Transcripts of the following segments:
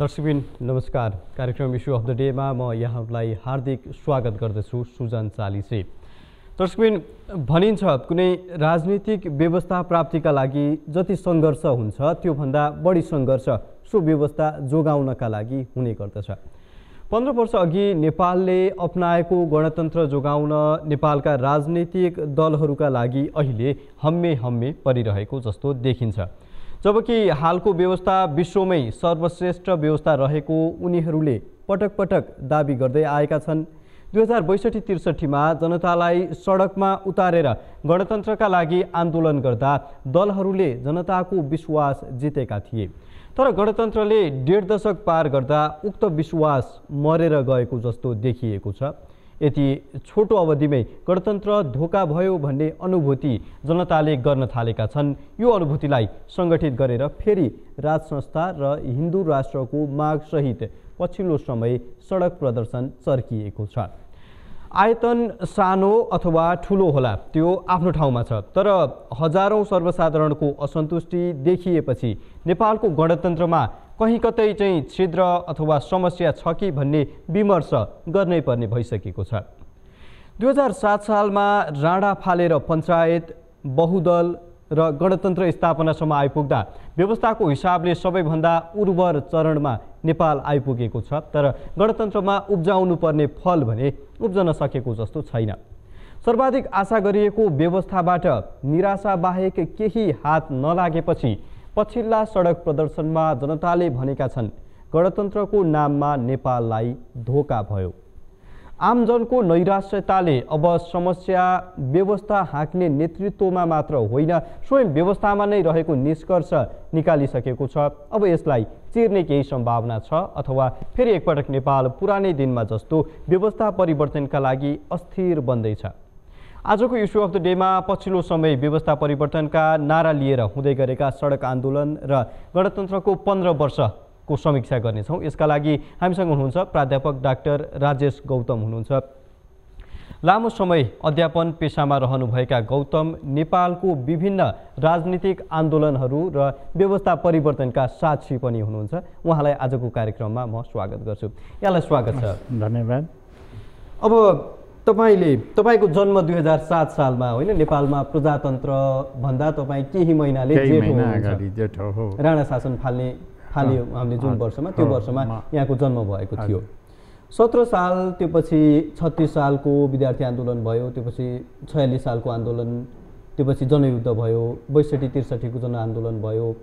दर्शकबिन नमस्कार। कार्यक्रम इस्यु अफ द डेमा म यहाँलाई हार्दिक स्वागत गर्दछु सुजन चालिसे। दर्शकबिन भनिन्छ कुनै राजनीतिक व्यवस्था प्राप्तिका लागि जति सङ्घर्ष हुन्छ त्योभन्दा बढी सङ्घर्ष सो व्यवस्था जोगाउनका लागि हुने गर्दछ। 15 वर्ष अघि नेपालले अपनाएको गणतन्त्र जोगाउन नेपालका राजनीतिक दलहरूका लागि अहिले हम्मे हम्मे परिरहेको जस्तो देखिन्छ। जबकि हालको व्यवस्था विश्वमै सर्वश्रेष्ठ व्यवस्था रहेको उनीहरूले पटक पटक दाबी गर्दै आएका छन्। 2062-63मा जनतालाई सडकमा उतारेर गणतन्त्रका लागि आन्दोलन गर्दा दलहरूले जनताको विश्वास जितेका थिए। तर गणतन्त्रले 1.5 दशक पार गर्दा उक्त विश्वास मरेर गएको जस्तो देखिएको छ। यति छोटो अवधिमै गणतन्त्र धोका भयो भन्ने अनुभूति जनताले गर्न थालेका छन्। यो अनुभूतिलाई सङ्गठित गरेर फेरि राज संस्था र हिन्दू राष्ट्रको मागसहित पछिल्लो समय सडक प्रदर्शन चर्किएको छ। आयतन सानो अथवा ठुलो होला त्यो आफ्नो ठाउँमा छ, तर हजारौं सर्वसाधारणको असन्तुष्टि देखिएपछि नेपालको गणतन्त्रमा कहीँ कतै चाहिँ छिद्र अथवा समस्या छ कि भन्ने विमर्श गर्नै पर्ने भइसकेको छ। 2007 सालमा राणा फालेर पञ्चायत बहुदल र गणतन्त्र स्थापनासम्म आइपुग्दा व्यवस्थाको हिसाबले सबैभन्दा उर्वर चरणमा नेपाल आइपुगेको छ। तर गणतन्त्रमा उब्जाउनु पर्ने फल भने उब्जन सकेको जस्तो छैन। सर्वाधिक आशा गरिएको व्यवस्थाबाट निराशा बाहेक केही हात नलागेपछि पछिल्ला सडक प्रदर्शनमा जनताले भनेका छन् गणतन्त्रको नाममा नेपाललाई धोका भयो। आमजनको नैराश्यताले अब समस्या व्यवस्था हाँक्ने नेतृत्वमा मात्र होइन स्वयं व्यवस्थामा नै रहेको निष्कर्ष निकालिसकेको छ। अब यसलाई चिर्ने केही सम्भावना छ अथवा फेरि एकपटक नेपाल पुरानै दिनमा जस्तो व्यवस्था परिवर्तनका लागि अस्थिर बन्दैछ। आजको इस्यु अफ द डेमा पछिल्लो समय व्यवस्था परिवर्तनका नारा लिएर हुँदै गरेका सडक आन्दोलन र गणतन्त्रको 15 वर्षको समीक्षा गर्नेछौँ। यसका लागि हामीसँग हुनुहुन्छ प्राध्यापक डाक्टर राजेश गौतम हुनुहुन्छ। लामो समय अध्यापन पेसामा रहनुभएका गौतम नेपालको विभिन्न राजनीतिक आन्दोलनहरू र व्यवस्था परिवर्तनका साक्षी पनि हुनुहुन्छ। उहाँलाई आजको कार्यक्रममा म स्वागत गर्छु। यहाँलाई स्वागत छ। धन्यवाद। अब तपाईको जन्म 2007 सालमा होइन? नेपालमा प्रजातन्त्र भन्दा तपाईँ केही महिनाले जेठो हो राणा शासन फाल्यो हामीले जुन वर्षमा, त्यो वर्षमा यहाँको जन्म भएको थियो। 17 साल त्योपछि 36 सालको विद्यार्थी आन्दोलन भयो, त्योपछि 46 सालको आन्दोलन, त्योपछि जनयुद्ध भयो, 62-63को जनआन्दोलन भयो।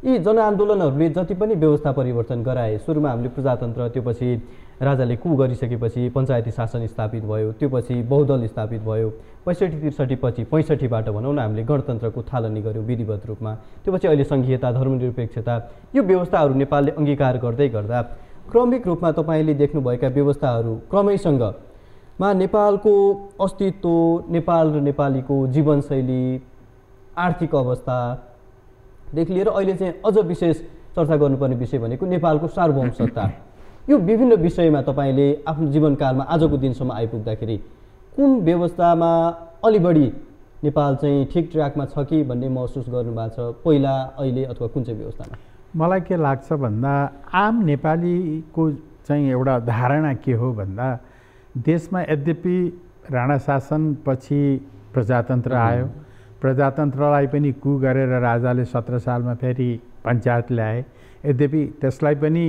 यी जनआन्दोलनहरूले जति पनि व्यवस्था परिवर्तन गराए, सुरुमा हामीले प्रजातन्त्र, त्योपछि राजाले कु गरिसकेपछि पञ्चायती शासन स्थापित भयो, त्योपछि बहुदल स्थापित भयो, 62-63 पछि 65बाट भनौँ न हामीले गणतन्त्रको थालनी गऱ्यौँ विधिवत रूपमा, त्योपछि अहिले सङ्घीयता, धर्मनिरपेक्षता, यो व्यवस्थाहरू नेपालले अङ्गीकार गर्दै गर्दा क्रमिक रूपमा तपाईँले देख्नुभएका व्यवस्थाहरू क्रमैसँगमा नेपालको अस्तित्व, नेपाल र नेपालीको जीवनशैली, आर्थिक अवस्थादेखि लिएर अहिले चाहिँ अझ विशेष चर्चा गर्नुपर्ने विषय भनेको नेपालको सार्वभौमसत्ता, यो विभिन्न विषयमा तपाईँले आफ्नो जीवनकालमा आजको दिनसम्म आइपुग्दाखेरि कुन व्यवस्थामा अलि बढी नेपाल चाहिँ ठिक ट्र्याकमा छ कि भन्ने महसुस गर्नुभएको छ, पहिला, अहिले, अथवा कुन चाहिँ व्यवस्थामा? मलाई के लाग्छ भन्दा आम नेपालीको चाहिँ एउटा धारणा के हो भन्दा देशमा यद्यपि राणा शासनपछि प्रजातन्त्र आयो, प्रजातन्त्रलाई पनि कु गरेर राजाले 17 सालमा फेरि पञ्चायत ल्याए। यद्यपि त्यसलाई पनि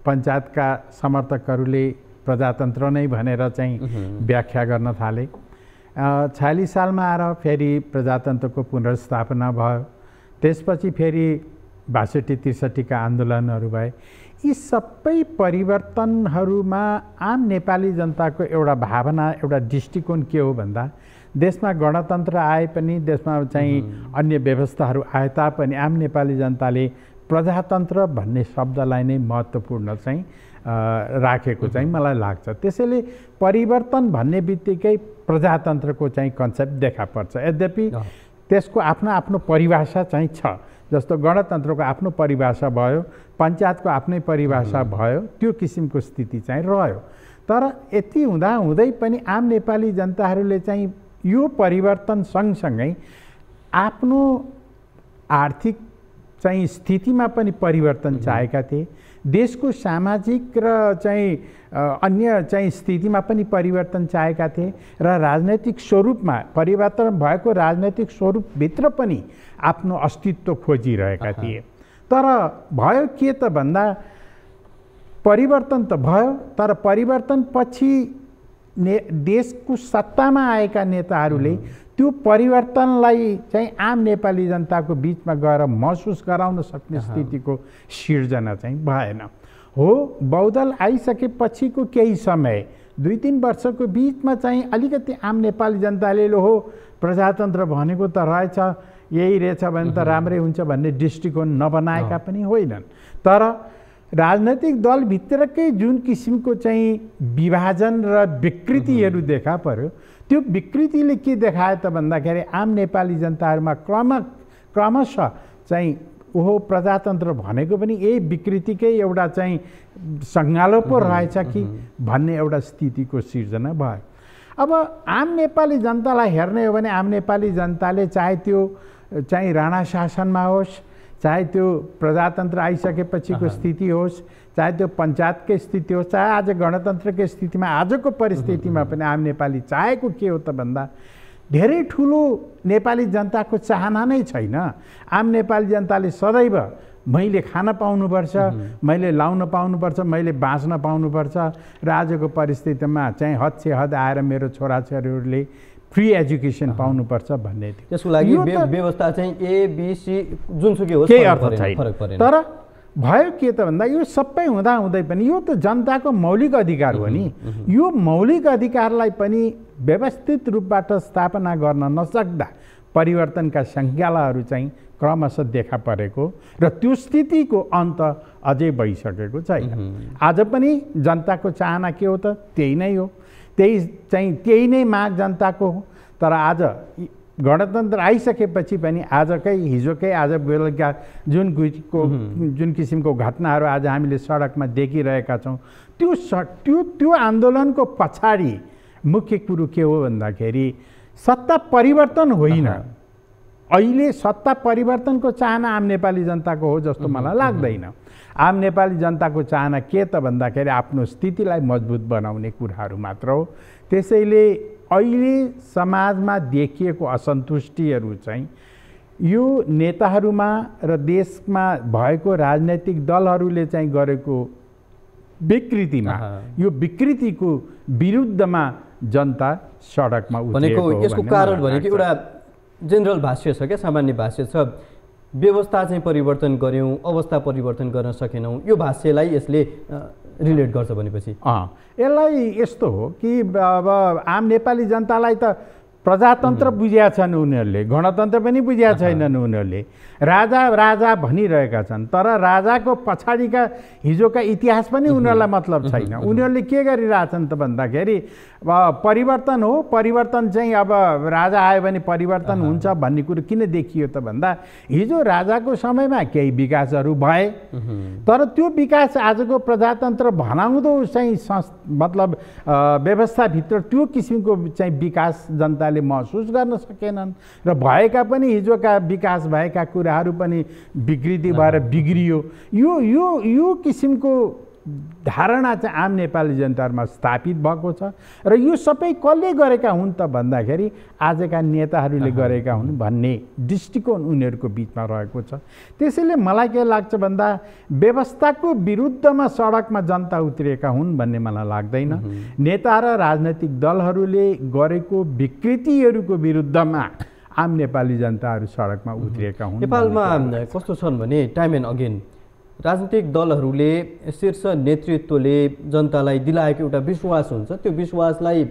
पञ्चायतका समर्थकहरूले प्रजातन्त्र नै भनेर चाहिँ व्याख्या गर्न थाले। 46 सालमा आएर फेरि प्रजातन्त्रको पुनर्स्थापना भयो। त्यसपछि फेरि 62-63 का आन्दोलनहरू भए। यी सबै परिवर्तनहरूमा आम नेपाली जनताको एउटा भावना, एउटा दृष्टिकोण के हो भन्दा देशमा गणतन्त्र आए पनि, देशमा चाहिँ अन्य व्यवस्थाहरू आए तापनि आम नेपाली जनताले प्रजातन्त्र भन्ने शब्दलाई नै महत्त्वपूर्ण चाहिँ राखेको चाहिँ मलाई लाग्छ। त्यसैले परिवर्तन भन्ने बित्तिकै प्रजातन्त्रको चाहिँ कन्सेप्ट देखा पर्छ। यद्यपि त्यसको आफ्नो आफ्नो परिभाषा चाहिँ छ। जस्तो गणतन्त्रको आफ्नो परिभाषा भयो, पञ्चायतको आफ्नै परिभाषा भयो, त्यो किसिमको स्थिति चाहिँ रह्यो। तर यति हुँदै पनि आम नेपाली जनताहरूले चाहिँ यो परिवर्तन सँगसँगै आफ्नो आर्थिक चाहिँ स्थितिमा पनि परिवर्तन चाहेका थिए। देशको सामाजिक र चाहिँ अन्य चाहिँ स्थितिमा पनि परिवर्तन चाहेका थिए र राजनैतिक स्वरूपमा परिवर्तन भएको राजनैतिक स्वरूपभित्र पनि आफ्नो अस्तित्व खोजिरहेका थिए। तर भयो के त भन्दा परिवर्तन त भयो, तर परिवर्तनपछि देशको सत्तामा आएका नेताहरूले त्यो परिवर्तनलाई चाहिँ आम नेपाली जनताको बिचमा गएर महसुस गराउन सक्ने स्थितिको सिर्जना चाहिँ भएन। हो, बहुदल आइसकेपछिको केही समय 2-3 वर्षको बिचमा चाहिँ अलिकति आम नेपाली जनताले हो प्रजातन्त्र भनेको त रहेछ, यही रहेछ भने त राम्रै हुन्छ भन्ने दृष्टिकोण नबनाएका पनि होइनन्। तर राजनैतिक दलभित्रकै जुन किसिमको चाहिँ विभाजन र विकृतिहरू देखा पर्यो, त्यो विकृतिले के देखायो त भन्दाखेरि आम नेपाली जनताहरूमा क्रमशः चाहिँ ओहो प्रजातन्त्र भनेको पनि यही विकृतिकै एउटा चाहिँ सङ्गालो पो रहेछ कि भन्ने एउटा स्थितिको सिर्जना भयो। अब आम नेपाली जनतालाई हेर्ने हो भने आम नेपाली जनताले चाहे त्यो चाहिँ राणा शासनमा होस्, चाहे त्यो प्रजातन्त्र आइसकेपछिको स्थिति होस्, चाहे त्यो पञ्चायतकै स्थिति होस्, चाहे आज गणतन्त्रकै स्थितिमा आजको परिस्थितिमा पनि आम नेपाली चाहेको के हो त भन्दा धेरै ठुलो नेपाली जनताको चाहना नै छैन। आम नेपाली जनताले सदैव मैले खान पाउनुपर्छ, मैले लाउन पाउनुपर्छ, मैले बाँच्न पाउनुपर्छ र आजको परिस्थितिमा चाहिँ हद से हद आएर मेरो छोराछोरीहरूले फ्री एजुकेसन पाउनुपर्छ भन्ने थियो। त्यसको लागि व्यवस्था चाहिँ एबीसी जुनसुकै होस् केही अर्थ छैन। तर भयो के त भन्दा यो सबै हुँदाहुँदै पनि यो त जनताको मौलिक अधिकार हो नि। यो मौलिक अधिकारलाई पनि व्यवस्थित रूपबाट स्थापना गर्न नसक्दा परिवर्तनका सङ्ख्यालाहरू चाहिँ क्रमशः देखा परेको र त्यो स्थितिको अन्त अझै भइसकेको छैन। आज पनि जनताको चाहना के हो त त्यही नै हो, त्यही नै माग जनताको हो। तर आज गणतन्त्र आइसकेपछि पनि आजकै हिजोकै आज बेलुका जुन किसिमको घटनाहरू आज हामीले सडकमा देखिरहेका छौँ, त्यो आन्दोलनको पछाडि मुख्य कुरो के हो भन्दाखेरि सत्ता परिवर्तन होइन। अहिले सत्ता परिवर्तनको चाहना आम नेपाली जनताको हो जस्तो मलाई लाग्दैन। आम नेपाली जनताको चाहना के त भन्दाखेरि आफ्नो स्थितिलाई मजबुत बनाउने कुराहरू मात्र हो। त्यसैले अहिले समाजमा देखिएको असन्तुष्टिहरू चाहिँ यो नेताहरूमा र देशमा भएको राजनैतिक दलहरूले चाहिँ गरेको विकृतिमा, यो विकृतिको विरुद्धमा जनता सडकमा उत्रिएको हो। यसको कारण भनेको एउटा जेनरल भाष्य छ क्या, सामान्य भाष्य छ, व्यवस्था चाहिँ परिवर्तन गऱ्यौँ, अवस्था परिवर्तन गर्न सकेनौँ, यो भाष्यलाई यसले रिलेट गर्छ भनेपछि यसलाई यस्तो हो कि अब आम नेपाली जनतालाई त प्रजातन्त्र बुझिया छन् उनीहरूले, गणतन्त्र पनि बुझिया छैनन् उनीहरूले, राजा भनिरहेका छन्। तर राजाको पछाडिका हिजोका इतिहास पनि उनीहरूलाई मतलब छैन। उनीहरूले के गरिरहेछन् त भन्दाखेरि परिवर्तन हो, परिवर्तन चाहिँ अब राजा आयो भने परिवर्तन हुन्छ भन्ने कुरो किन देखियो त भन्दा हिजो राजाको समयमा केही विकासहरू भए, तर त्यो विकास आजको प्रजातन्त्र भनाउँदो चाहिँ मतलब व्यवस्थाभित्र त्यो किसिमको चाहिँ विकास जनताले महसुस गर्न सकेनन् र भएका पनि हिजोका विकास भएका कुराहरू पनि विकृति भएर बिग्रियो। यो किसिमको धारणा चाहिँ आम नेपाली जनताहरूमा स्थापित भएको छ र यो सबै कसले गरेका हुन् त भन्दाखेरि आजका नेताहरूले गरेका हुन् भन्ने दृष्टिकोण उनीहरूको बिचमा रहेको छ। त्यसैले मलाई के लाग्छ भन्दा व्यवस्थाको विरुद्धमा सडकमा जनता उत्रिएका हुन् भन्ने मलाई लाग्दैन। नेता र राजनैतिक दलहरूले गरेको विकृतिहरूको विरुद्धमा आम नेपाली जनताहरू सडकमा उत्रिएका हुन्। नेपालमा कस्तो छन् भने टाइम एन्ड अगेन राजनीतिक दलहरूले शीर्ष नेतृत्वले जनतालाई दिलाएको एउटा विश्वास हुन्छ, त्यो विश्वासलाई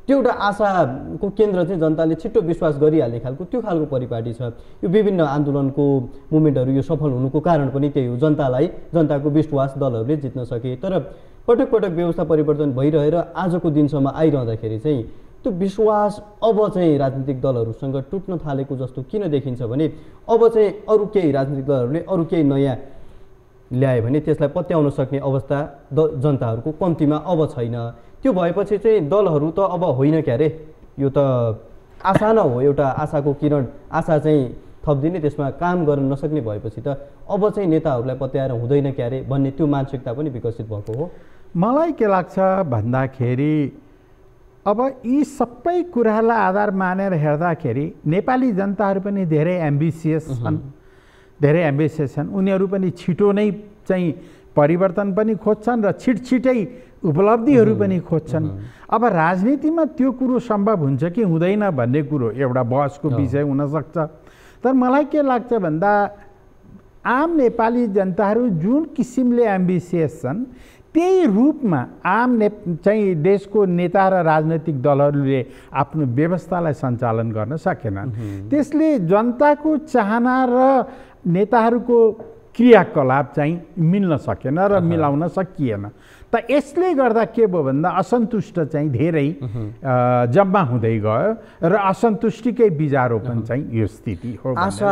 त्यो एउटा आशाको केन्द्र चाहिँ जनताले छिट्टो विश्वास गरिहाल्ने खालको त्यो खालको परिपाटी छ। यो विभिन्न आन्दोलनको मुभमेन्टहरू यो सफल हुनुको कारण पनि त्यही हो, जनताको विश्वास दलहरूले जित्न सके। तर पटक पटक व्यवस्था परिवर्तन भइरहेर आजको दिनसम्म आइरहँदाखेरि चाहिँ त्यो विश्वास अब चाहिँ राजनीतिक दलहरूसँग टुट्न थालेको जस्तो किन देखिन्छ भने अब चाहिँ अरू केही राजनीतिक दलहरूले अरू केही नयाँ ल्यायो भने त्यसलाई पत्याउन सक्ने अवस्था जनताहरूको कम्तीमा अब छैन। त्यो भएपछि चाहिँ दलहरू त अब होइन क्या रे, यो त आशा न हो, एउटा आशाको किरण, आशा चाहिँ थप्दिने त्यसमा काम गर्न नसक्ने भएपछि त अब चाहिँ नेताहरूलाई पत्याएर हुँदैन क्यारे भन्ने त्यो मानसिकता पनि विकसित भएको हो। मलाई के लाग्छ भन्दाखेरि अब यी सबै कुरालाई आधार मानेर हेर्दाखेरि नेपाली जनताहरू पनि धेरै एम्बिसियस छन्, धेरै एम्बिसियस छन्। उनीहरू पनि छिटो नै चाहिँ परिवर्तन पनि खोज्छन् र छिटछिटै उपलब्धिहरू पनि खोज्छन्। अब राजनीतिमा त्यो कुरो सम्भव हुन्छ कि हुँदैन भन्ने कुरो एउटा बहसको विषय हुनसक्छ। तर मलाई के लाग्छ भन्दा आम नेपाली जनताहरू जुन किसिमले एम्बिसियस छन् त्यही रूपमा चाहिँ देशको नेता र राजनैतिक दलहरूले आफ्नो व्यवस्थालाई सञ्चालन गर्न सकेनन्। त्यसले जनताको चाहना र नेताहरूको क्रियाकलाप चाहिँ मिल्न सकेन र मिलाउन सकिएन। त यसले गर्दा के भयो भन्दा असन्तुष्ट चाहिँ धेरै जम्मा हुँदै गयो र असन्तुष्टिकै बिजारोपण चाहिँ यो स्थिति हो। आशा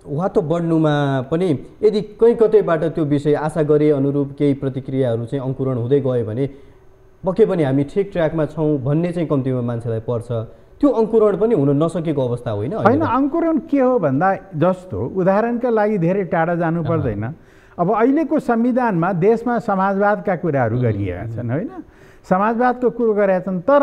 वातो बढ्नुमा पनि यदि कहीँ कतैबाट त्यो विषय आशा गरे अनुरूप केही प्रतिक्रियाहरू चाहिँ अङ्कुरण हुँदै गयो भने पक्कै पनि हामी ठिक ट्र्याकमा छौँ भन्ने चाहिँ कम्तीमा मान्छेलाई पर्छ। त्यो अङ्कुरण पनि हुन नसकेको अवस्था होइन? होइन, अङ्कुरण के हो भन्दा जस्तो उदाहरणका लागि धेरै टाढा जानु पर्दैन। अब अहिलेको संविधानमा देशमा समाजवादका कुराहरू गरिएका छन्, होइन? समाजवादको कुरो गरेका छन्, तर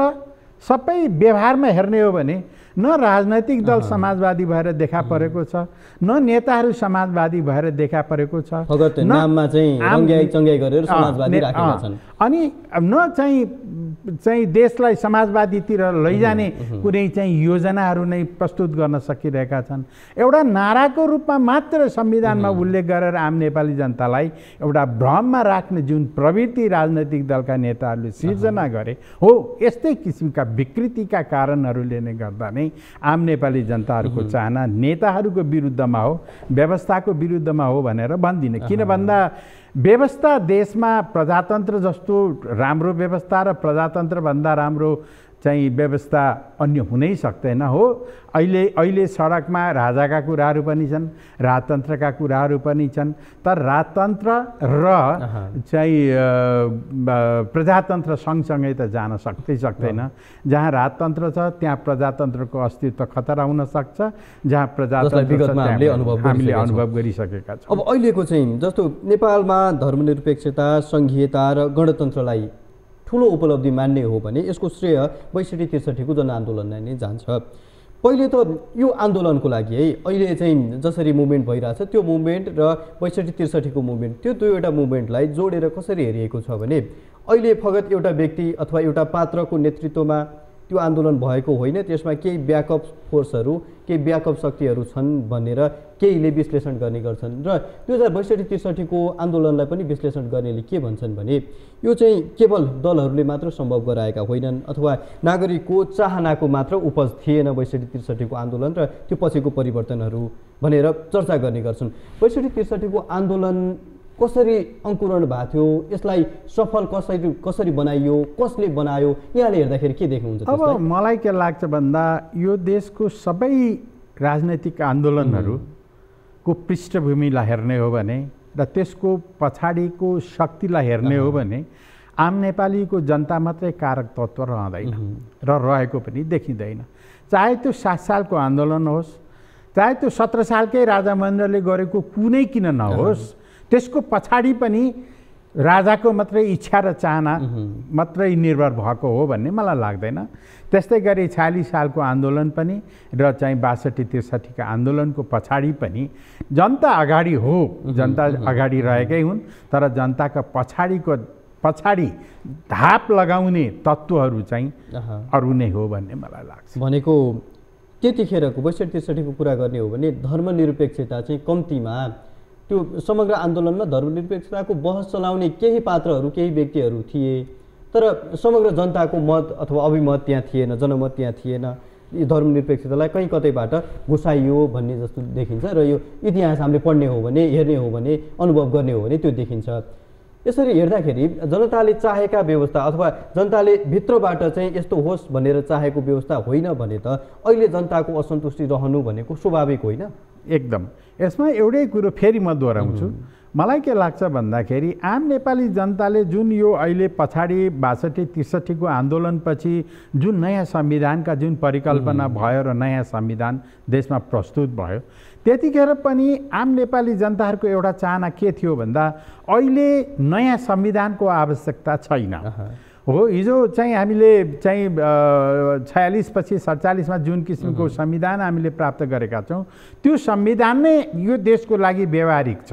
सबै व्यवहारमा हेर्ने हो भने न राजनैतिक दल समाजवादी भएर देखा परेको छ, न नेताहरू समाजवादी भएर देखा परेको छ। नाममा चाहिँ रङ्ग्याई चङ्ग्याई गरेर समाजवादी राखेका छन्। अनि न चाहिँ देशलाई समाजवादीतिर लैजाने कुनै चाहिँ योजनाहरू नै प्रस्तुत गर्न सकिरहेका छन्। एउटा नाराको रूपमा मात्र संविधानमा उल्लेख गरेर आम नेपाली जनतालाई एउटा भ्रममा राख्ने जुन प्रवृत्ति राजनैतिक दलका नेताहरूले सिर्जना गरे हो, यस्तै किसिमका विकृतिका कारणहरूले नै गर्दा नै आम नेपाली जनताहरूको चाहना नेताहरूको विरुद्धमा हो, व्यवस्थाको विरुद्धमा हो भनेर भन्दिनँ। किन भन्दा व्यवस्था देशमा प्रजातन्त्र जस्तो राम्रो व्यवस्था र प्रजातन्त्रभन्दा राम्रो चाहिँ व्यवस्था अन्य हुनै सक्दैन हो। अहिले सडकमा राजाका कुराहरू पनि छन्, राजतन्त्रका कुराहरू पनि छन्, तर राजतन्त्र र चाहिँ प्रजातन्त्र सँगसँगै त जान सक्दैन। जहाँ राजतन्त्र छ त्यहाँ प्रजातन्त्रको अस्तित्व खतरा हुन सक्छ, जहाँ प्रजातन्त्र हामीले अनुभव गरिसकेका छौँ। अब अहिलेको चाहिँ जस्तो नेपालमा धर्मनिरपेक्षता, सङ्घीयता र गणतन्त्रलाई ठुलो उपलब्धि मान्ने हो भने यसको श्रेय ६२-६३ को जनआन्दोलनलाई नै जान्छ। पहिले त यो आन्दोलनको लागि है अहिले चाहिँ जसरी मुभमेन्ट भइरहेछ त्यो मुभमेन्ट र ६२-६३ को मुभमेन्ट, त्यो दुईवटा मुभमेन्टलाई जोडेर कसरी हेरिएको छ भने अहिले फगत एउटा व्यक्ति अथवा एउटा पात्रको नेतृत्वमा त्यो आन्दोलन भएको होइन, त्यसमा केही ब्याकअप फोर्सहरू, केही ब्याकअप शक्तिहरू छन् भनेर केहीले विश्लेषण गर्ने गर्छन्। र २०६२-६३ को आन्दोलनलाई पनि विश्लेषण गर्नेले के भन्छन् भने यो चाहिँ केवल दलहरूले मात्र सम्भव गराएका होइनन् अथवा नागरिकको चाहनाको मात्र उपज थिएन ६२-६३ को आन्दोलन र त्यो पछिको परिवर्तनहरू भनेर चर्चा गर्ने गर्छन्। ६२-६३ को आन्दोलन कसरी अङ्कुरण भएको थियो, यसलाई सफल कसरी बनाइयो, कसले बनायो, यहाँले हेर्दाखेरि के देख्नुहुन्छ? अब मलाई के लाग्छ भन्दा यो देशको सबै राजनैतिक आन्दोलनहरूको पृष्ठभूमिलाई हेर्ने हो भने र त्यसको पछाडिको शक्तिलाई हेर्ने हो भने आम नेपालीको जनता मात्रै कारक तत्त्व रहँदैन र रहेको पनि देखिँदैन। चाहे त्यो 7 सालको आन्दोलन होस्, चाहे त्यो 17 सालकै राजा महेन्द्रले गरेको कुनै किन नहोस्, त्यसको पछाडि पनि राजाको मात्रै इच्छा र चाहना मात्रै निर्भर भएको हो भन्ने मलाई लाग्दैन। त्यस्तै गरी ४६ सालको आन्दोलन पनि र चाहिँ ६२-६३ का आन्दोलनको पछाडि पनि जनता अगाडि हो, जनता अगाडि रहेकै हुन्, तर जनताका पछाडि धाप लगाउने तत्त्वहरू चाहिँ अरू नै हो भन्ने मलाई लाग्छ। भनेको त्यतिखेरको ६२-६३ को कुरा गर्ने हो भने धर्मनिरपेक्षता चाहिँ कम्तीमा त्यो समग्र आन्दोलनमा धर्मनिरपेक्षताको बहस चलाउने केही पात्रहरू, केही व्यक्तिहरू थिए, तर समग्र जनताको मत अथवा अभिमत त्यहाँ थिएन, जनमत त्यहाँ थिएन। यो धर्मनिरपेक्षतालाई कहीँ कतैबाट घुसाइयो भन्ने जस्तो देखिन्छ र यो इतिहास हामीले पढ्ने हो भने, हेर्ने हो भने, अनुभव गर्ने हो भने त्यो देखिन्छ। यसरी हेर्दाखेरि जनताले चाहेका व्यवस्था अथवा जनताले भित्रबाट चाहिँ यस्तो होस् भनेर चाहेको व्यवस्था होइन भने त अहिले जनताको असन्तुष्टि रहनु भनेको स्वाभाविक होइन? एकदम। यसमा एउटै कुरो फेरि म दोहोऱ्याउँछु, मलाई के लाग्छ भन्दाखेरि आम नेपाली जनताले जुन यो अहिले पछाडि 62-63 को आन्दोलनपछि जुन नयाँ संविधानका जुन परिकल्पना भयो र नयाँ संविधान देशमा प्रस्तुत भयो, त्यतिखेर पनि आम नेपाली जनताहरूको एउटा चाहना के थियो भन्दा अहिले नयाँ संविधानको आवश्यकता छैन। हो, हिजो चाहिँ हामीले चाहिँ 46 पछि 47 मा जुन किसिमको संविधान हामीले प्राप्त गरेका छौँ, त्यो संविधान नै यो देशको लागि व्यवहारिक छ।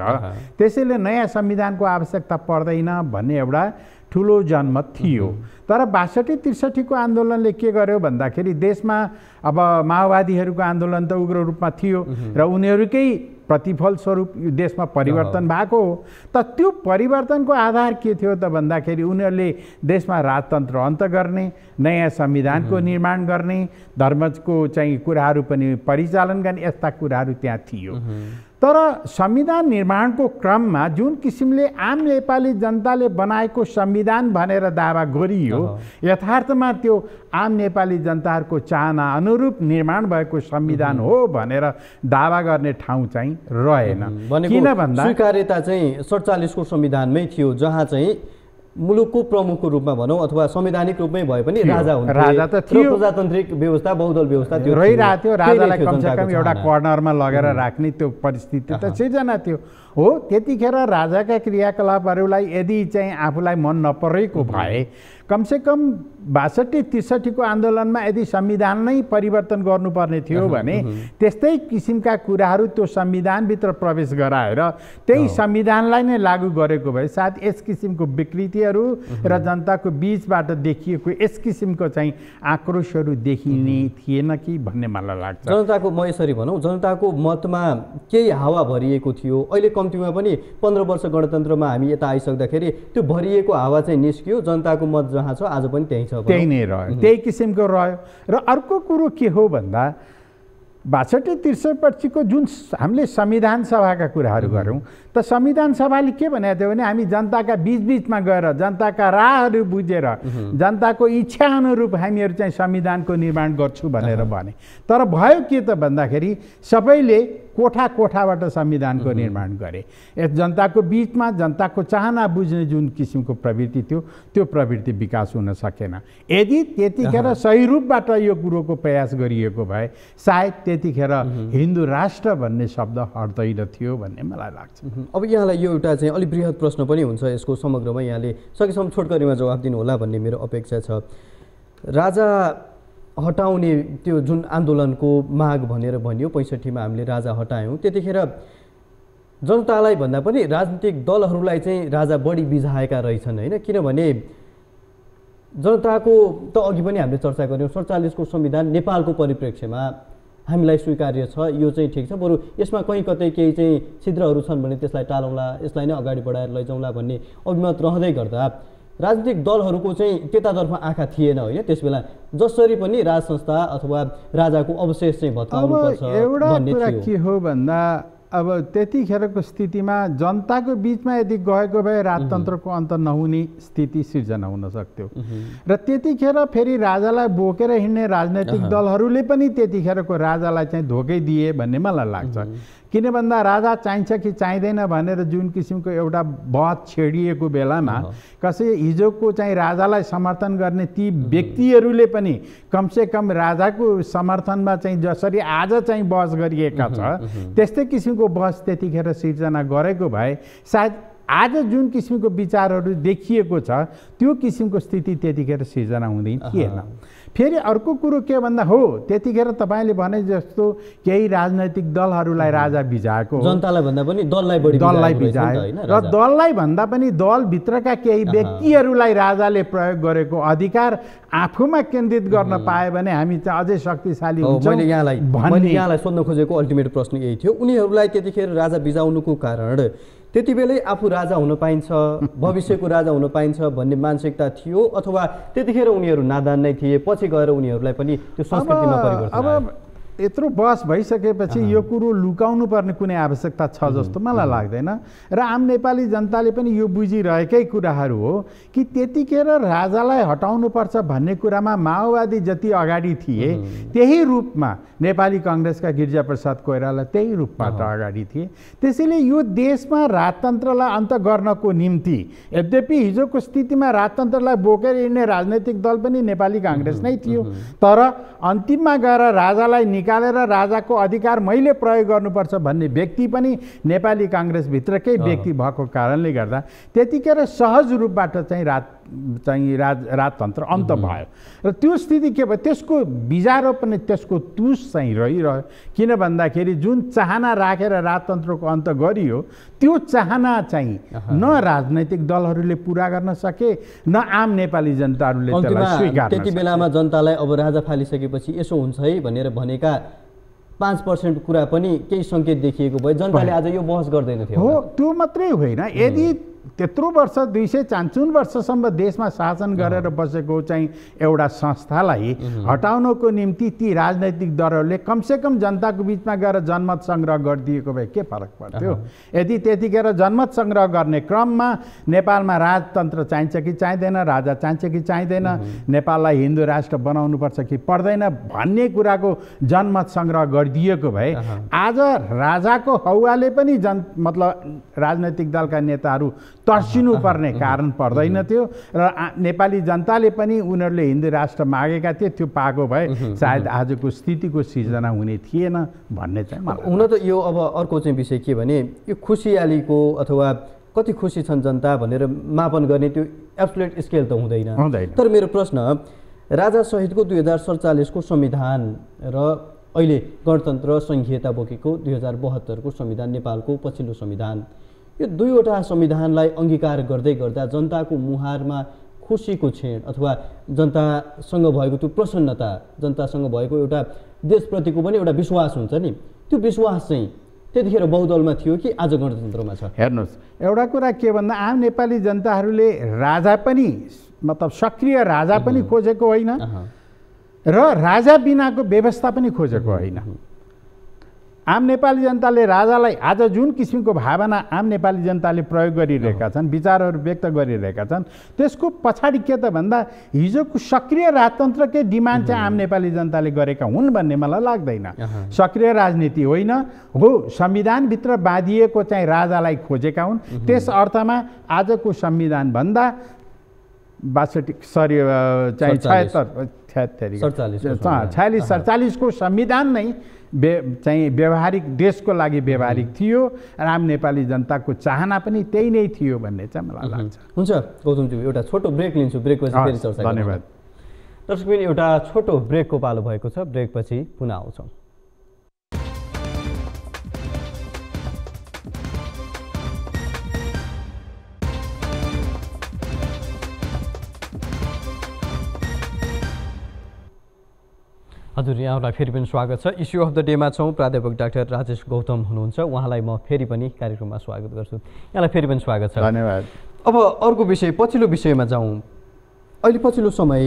त्यसैले नयाँ संविधानको आवश्यकता पर्दैन भन्ने एउटा ठुलो जनमत थियो। तर 62-63 को आन्दोलनले के गर्यो भन्दाखेरि देशमा अब माओवादीहरूको आन्दोलन त उग्र रूपमा थियो र उनीहरूकै प्रतिफल स्वरूप देशमा परिवर्तन भएको हो। त त्यो परिवर्तनको आधार के थियो त भन्दाखेरि उनीहरूले देशमा राजतन्त्र अन्त गर्ने, नयाँ संविधानको निर्माण गर्ने, धर्मको चाहिँ कुराहरू पनि परिचालन गर्ने, यस्ता कुराहरू त्यहाँ थियो। तर संविधान निर्माणको क्रममा जुन किसिमले आम नेपाली जनताले बनाएको संविधान भनेर दावा गरियो, यथार्थमा त्यो आम नेपाली जनताहरूको चाहना अनुरूप निर्माण भएको संविधान हो भनेर दावा गर्ने ठाउँ चाहिँ रहेन। किन भन्दा स्वीकार्यता चाहिँ 47 को संविधानमै थियो, जहाँ चाहिँ मुलुकको प्रमुखको रूपमा भनौँ अथवा संवैधानिक रूपमै भए पनि राजा हुन्थे, राजा त थियो, प्रजातान्त्रिक व्यवस्था बहुदल व्यवस्था त्यो रहिरहेको थियो। राजालाई कमसेकम एउटा कर्नरमा लगेर राख्ने त्यो परिस्थिति त सिर्जना थियो। हो, त्यतिखेर राजाका क्रियाकलापहरूलाई यदि चाहिँ आफूलाई मन नपरेको भए कमसेकम 62-63 को आन्दोलनमा यदि संविधान नै परिवर्तन गर्नुपर्ने थियो भने त्यस्तै किसिमका कुराहरू त्यो संविधानभित्र प्रवेश गराएर त्यही संविधानलाई नै लागू गरेको भए सायद यस किसिमको विकृतिहरू र जनताको बीचबाट देखिएको यस किसिमको चाहिँ आक्रोशहरू देखिने थिएन कि भन्ने मलाई लाग्छ। जनताको म यसरी भनौँ, जनताको मतमा केही हावा भरिएको थियो। अहिले कम्तीमा पनि 15 वर्ष गणतन्त्रमा हामी यता आइसक्दाखेरि त्यो भरिएको हावा चाहिँ निस्कियो। जनताको मत जहाँ छ आज पनि त्यही छ, त्यही नै रह्यो, त्यही किसिमको रह्यो। र अर्को कुरो के हो भन्दा 62-63 को जुन हामीले संविधान सभाका कुराहरू गऱ्यौँ, त संविधान सभाले के भनेको थियो भने हामी जनताका बीचबीचमा गएर जनताका राहहरू बुझेर जनताको इच्छा अनुरूप हामीहरू चाहिँ संविधानको निर्माण गर्छु भनेर भने। तर भयो के त भन्दाखेरि सबैले कोठा कोठाबाट संविधानको निर्माण गरे। यस जनताको बीचमा जनताको चाहना बुझ्ने जुन किसिमको प्रवृत्ति थियो त्यो प्रवृत्ति विकास हुन सकेन। यदि त्यतिखेर सही रूपबाट यो कुरोको प्रयास गरिएको भए सायद त्यतिखेर हिन्दू राष्ट्र भन्ने शब्द हट्दैन थियो भन्ने मलाई लाग्छ। अब यहाँलाई यो एउटा चाहिँ अलिक बृहत प्रश्न पनि हुन्छ, यसको समग्रमा यहाँले सकेसम्म छोटकरीमा जवाफ दिनुहोला भन्ने मेरो अपेक्षा छ। राजा हटाउने त्यो जुन आन्दोलनको माग भनेर भनियो, 65 मा हामीले राजा हटायौँ, त्यतिखेर जनतालाई भन्दा पनि राजनीतिक दलहरूलाई चाहिँ राजा बढी बिझाएका रहेछन् होइन? किनभने जनताको त अघि पनि हामीले चर्चा गऱ्यौँ, 47 को संविधान नेपालको परिप्रेक्ष्यमा हामीलाई स्वीकार्य छ, यो चाहिँ ठिक छ, बरु यसमा कहीँ कतै केही चाहिँ छिद्रहरू छन् भने त्यसलाई टालौँला, यसलाई नै अगाडि बढाएर लैजाउँला भन्ने अभिमत रहँदै गर्दा राजनीतिक दलहरूको चाहिँ त्यतातर्फ आँखा थिएन होइन? त्यसबेला जसरी पनि राज संस्था अथवा राजाको अवशेष चाहिँ भत्काउनुपर्छ भन्ने थियो। एउटा के हो भन्दा अब त्यतिखेरको स्थितिमा जनताको बीचमा यदि गएको भए राजतन्त्रको अन्त नहुने स्थिति सिर्जना हुन सक्थ्यो। र त्यतिखेर फेरि राजालाई बोकेर हिँड्ने राजनैतिक दलहरूले पनि त्यतिखेरको राजालाई चाहिँ धोकै दिए भन्ने मलाई लाग्छ। किन भन्दा राजा चाहिन्छ कि चाहिँदैन भनेर जुन किसिमको एउटा बहस छेडिएको बेलामा कसै हिजोको चाहिँ राजालाई समर्थन गर्ने ती व्यक्तिहरूले पनि कमसेकम राजाको समर्थनमा चाहिँ जसरी आज चाहिँ बहस गरिएका छ त्यस्तै किसिमको बहस त्यतिखेर सिर्जना गरेको भए सायद आज जुन किसिमको विचारहरू देखिएको छ त्यो किसिमको स्थिति त्यतिखेर सिर्जना हुँदै थिएन। फेरि अर्को कुरो के भन्दा हो त्यतिखेर तपाईँले भने जस्तो केही राजनैतिक दलहरूलाई राजा बिझाएको, जनतालाई भन्दा पनि दललाई बिझायो र दललाई भन्दा पनि दलभित्रका केही व्यक्तिहरूलाई राजाले प्रयोग गरेको अधिकार आफूमा केन्द्रित गर्न पाए भने हामी चाहिँ अझै शक्तिशाली हुन्छौँ। मैले यहाँलाई सोध्न खोजेको अल्टिमेट प्रश्न यही थियो। उनीहरूलाई त्यतिखेर राजा बिझाउनुको कारण त्यति बेलै आफू राजा हुन पाइन्छ, भविष्यको राजा हुन पाइन्छ भन्ने मानसिकता थियो अथवा त्यतिखेर उनीहरू नादान नै थिए, पछि गएर उनीहरूलाई पनि त्यो संस्कृतिमा परिवर्तन आयो? अब यत्रो बहस भइसकेपछि यो कुरो लुकाउनु पर्ने कुनै आवश्यकता छ जस्तो मलाई लाग्दैन र आम नेपाली जनताले पनि यो बुझिरहेकै कुराहरू हो कि त्यतिखेर राजालाई हटाउनुपर्छ भन्ने कुरामा माओवादी जति अगाडि थिए त्यही रूपमा नेपाली काङ्ग्रेसका गिरिजाप्रसाद कोइराला त्यही रूपबाट अगाडि थिए। त्यसैले यो देशमा राजतन्त्रलाई अन्त गर्नको निम्ति यद्यपि हिजोको स्थितिमा राजतन्त्रलाई बोकेर हिँड्ने राजनैतिक दल पनि नेपाली काङ्ग्रेस नै थियो, तर अन्तिममा गएर राजालाई निकालेर राजाको अधिकार मैले प्रयोग गर्नुपर्छ भन्ने व्यक्ति पनि नेपाली काङ्ग्रेसभित्रकै व्यक्ति भएको कारणले गर्दा त्यतिखेर सहज रूपबाट राजतन्त्र अन्त भयो र त्यो स्थिति के भयो, त्यसको बिजारो पनि त्यसको तुस चाहिँ रहिरह्यो। किन भन्दाखेरि जुन चाहना राखेर राजतन्त्रको अन्त गरियो त्यो चाहना चाहिँ न राजनैतिक दलहरूले पुरा गर्न सके न आम नेपाली जनताहरूले त्यसलाई स्वीकार गर्न सके। त्यति बेलामा जनतालाई अब राजा फालिसकेपछि यसो हुन्छ है भनेर भनेका 5% कुरा पनि केही सङ्केत देखिएको भयो, जनताले आज यो बहस गर्दैन थियो। हो, त्यो मात्रै होइन, यदि त्यत्रो वर्ष 254 वर्षसम्म देशमा शासन गरेर बसेको चाहिँ एउटा संस्थालाई हटाउनको निम्ति ती राजनैतिक दलहरूले कमसेकम जनताको बिचमा गएर जनमत सङ्ग्रह गरिदिएको भए के फरक पर्थ्यो। यदि त्यतिखेर जनमत सङ्ग्रह गर्ने क्रममा नेपालमा राजतन्त्र चाहिन्छ कि चाहिँदैन, राजा चाहिन्छ कि चाहिँदैन, नेपाललाई हिन्दू राष्ट्र बनाउनुपर्छ कि पर्दैन भन्ने कुराको जनमत सङ्ग्रह गरिदिएको भए आज राजाको हौवाले पनि मतलब राजनैतिक दलका नेताहरू तर्सिनु पर्ने कारण पर्दैन थियो र नेपाली जनताले पनि उनीहरूले हिन्दू राष्ट्र मागेका थिए, त्यो पाएको भए सायद आजको स्थितिको सिर्जना हुने थिएन भन्ने चाहिँ मलाई हुन त यो अब अर्को चाहिँ विषय के भने यो खुसियालीको अथवा कति खुसी छन् जनता भनेर मापन गर्ने त्यो एब्सोल्युट स्केल त हुँदैन। तर मेरो प्रश्न राजा सहितको 2047 को संविधान र अहिले गणतन्त्र संघीयता बोकेको 2072 को संविधान, नेपालको पछिल्लो संविधान, यो दुईवटा संविधानलाई अंगीकार गर्दै गर्दा जनताको मुहारमा खुसीको क्षण अथवा जनतासँग भएको त्यो प्रसन्नता, जनतासँग भएको एउटा देशप्रतिको पनि एउटा विश्वास हुन्छ नि, त्यो विश्वास चाहिँ त्यतिखेर बहुदलमा थियो कि आज गणतन्त्रमा छ? हेर्नुहोस्, एउटा कुरा के भन्दा आम नेपाली जनताहरूले राजा पनि मतलब सक्रिय राजा पनि खोजेको होइन र राजा बिनाको व्यवस्था पनि खोजेको होइन। आम नेपाली जनताले राजालाई आज जुन किसिमको भावना आम नेपाली जनताले प्रयोग गरिरहेका छन्, विचारहरू व्यक्त गरिरहेका छन्, त्यसको पछाडि के त भन्दा हिजोको सक्रिय राजतन्त्रकै डिमान्ड चाहिँ आम नेपाली जनताले गरेका हुन् भन्ने मलाई लाग्दैन। सक्रिय राजनीति होइन, हो संविधानभित्र बाँधिएको चाहिँ राजालाई खोजेका हुन्। त्यस अर्थमा आजको संविधान भन्दा 46 को संविधान नै चाहिँ व्यवहारिक देशको लागि व्यवहारिक थियो र आम नेपाली जनताको चाहना पनि त्यही नै थियो भन्ने चाहिँ मलाई लाग्छ। हुन्छ गौतमज्यू, एउटा छोटो ब्रेक लिन्छु, ब्रेकपछि फेरि चर्चा गरौँ। धन्यवाद। दर्शकबिन, एउटा छोटो ब्रेकको पालो भएको छ, ब्रेकपछि पुनः आउँछौँ। हजुर, यहाँहरूलाई फेरि पनि स्वागत छ। इस्यु अफ द डेमा छौँ, प्राध्यापक डाक्टर राजेश गौतम हुनुहुन्छ, उहाँलाई म फेरि पनि कार्यक्रममा स्वागत गर्छु। यहाँलाई फेरि पनि स्वागत छ। धन्यवाद। अब अर्को विषय, पछिल्लो विषयमा जाउँ। अहिले पछिल्लो समय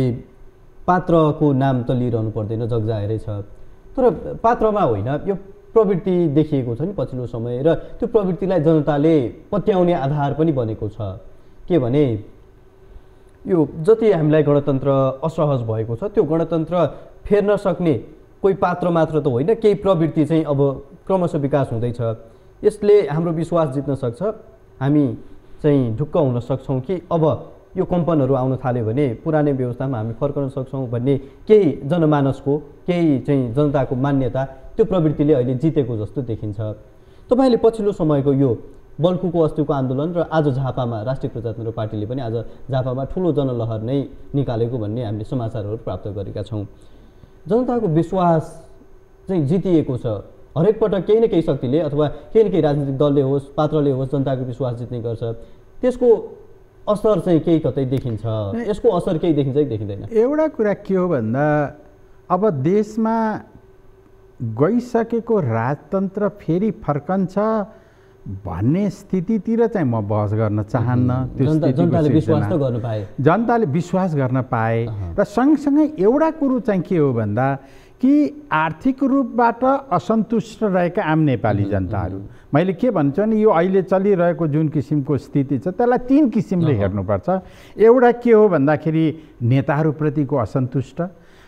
पात्रको नाम त लिइरहनु पर्दैन, जगजाहेरै छ, तर पात्रमा होइन, यो प्रवृत्ति देखिएको छ नि पछिल्लो समय, र त्यो प्रवृत्तिलाई जनताले पत्याउने आधार पनि बनेको छ। के भने यो जति हामीलाई गणतन्त्र असहज भएको छ, त्यो गणतन्त्र फेर्न सक्ने कोही पात्र मात्र त होइन, केही प्रवृत्ति चाहिँ अब क्रमशः विकास हुँदैछ। यसले हाम्रो विश्वास जित्न सक्छ, हामी चाहिँ ढुक्क हुन सक्छौँ कि अब यो कम्पनहरू आउन थाल्यो भने पुरानै व्यवस्थामा हामी फर्कन सक्छौँ भन्ने केही जनमानसको, केही चाहिँ जनताको मान्यता, त्यो प्रवृत्तिले अहिले जितेको जस्तो देखिन्छ। तपाईँले पछिल्लो समयको यो बल्कुको अस्तिको आन्दोलन र आज झापामा राष्ट्रिय प्रजातन्त्र पार्टीले पनि आज झापामा ठुलो जनलहर नै निकालेको भन्ने हामीले समाचारहरू प्राप्त गरेका छौँ। जनताको विश्वास चाहिँ जितिएको छ। हरेक पटक केही न केही शक्तिले अथवा केही न केही राजनीतिक दलले होस्, पात्रले होस्, जनताको विश्वास जित्ने गर्छ। त्यसको असर चाहिँ केही कतै देखिन्छ, यसको असर केही देखिन्छ कि देखिँदैन? एउटा कुरा के हो भन्दा अब देशमा गइसकेको राजतन्त्र फेरि फर्कन्छ भन्ने स्थितितिर चाहिँ म बहस गर्न चाहन्न। जनताले विश्वास त गर्न पाए, जनताले विश्वास गर्न पाए र सँगसँगै एउटा कुरो चाहिँ के हो भन्दा कि आर्थिक रूपबाट असन्तुष्ट रहेका आम नेपाली जनताहरू, मैले के भन्छु भने यो अहिले चलिरहेको जुन किसिमको स्थिति छ त्यसलाई 3 किसिमले हेर्नुपर्छ। एउटा के हो भन्दाखेरि नेताहरूप्रतिको असन्तुष्ट,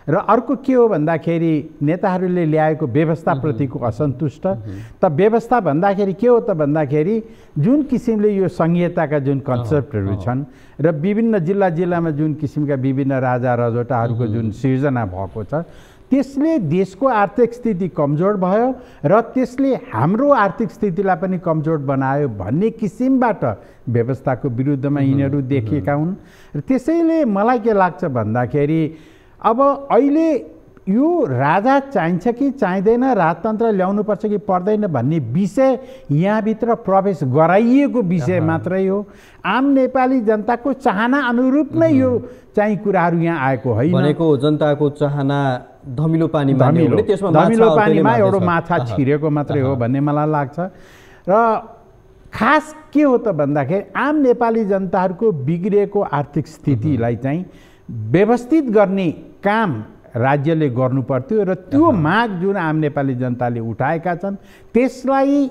र अर्को के हो भन्दाखेरि नेताहरूले ल्याएको व्यवस्थाप्रतिको असन्तुष्ट। त व्यवस्था भन्दाखेरि के हो त भन्दाखेरि जुन किसिमले यो संहिताका जुन कन्सेप्टहरू छन् र विभिन्न जिल्लामा जुन किसिमका विभिन्न राजा रजोटाहरूको जुन सिर्जना भएको छ त्यसले देशको आर्थिक स्थिति कमजोर भयो र त्यसले हाम्रो आर्थिक स्थितिलाई पनि कमजोर बनायो भन्ने किसिमबाट व्यवस्थाको विरुद्धमा यिनीहरू देखिएका हुन्। र त्यसैले मलाई के लाग्छ भन्दाखेरि अब अहिले यो राजा चाहिन्छ कि चाहिँदैन, राजतन्त्र ल्याउनुपर्छ कि पर्दैन भन्ने विषय यहाँभित्र प्रवेश गराइएको विषय मात्रै हो। आम नेपाली जनताको चाहना अनुरूप नै यो चाहिँ कुराहरू यहाँ आएको होइन। भनेको जनताको चाहना धमिलो पानीमा एउटा माछा छिरेको मात्रै हो भन्ने मलाई लाग्छ। र खास के हो त भन्दाखेरि आम नेपाली जनताहरूको बिग्रिएको आर्थिक स्थितिलाई चाहिँ व्यवस्थित गर्ने काम राज्यले गर्नुपर्थ्यो र त्यो माग जुन आम नेपाली जनताले उठाएका छन् त्यसलाई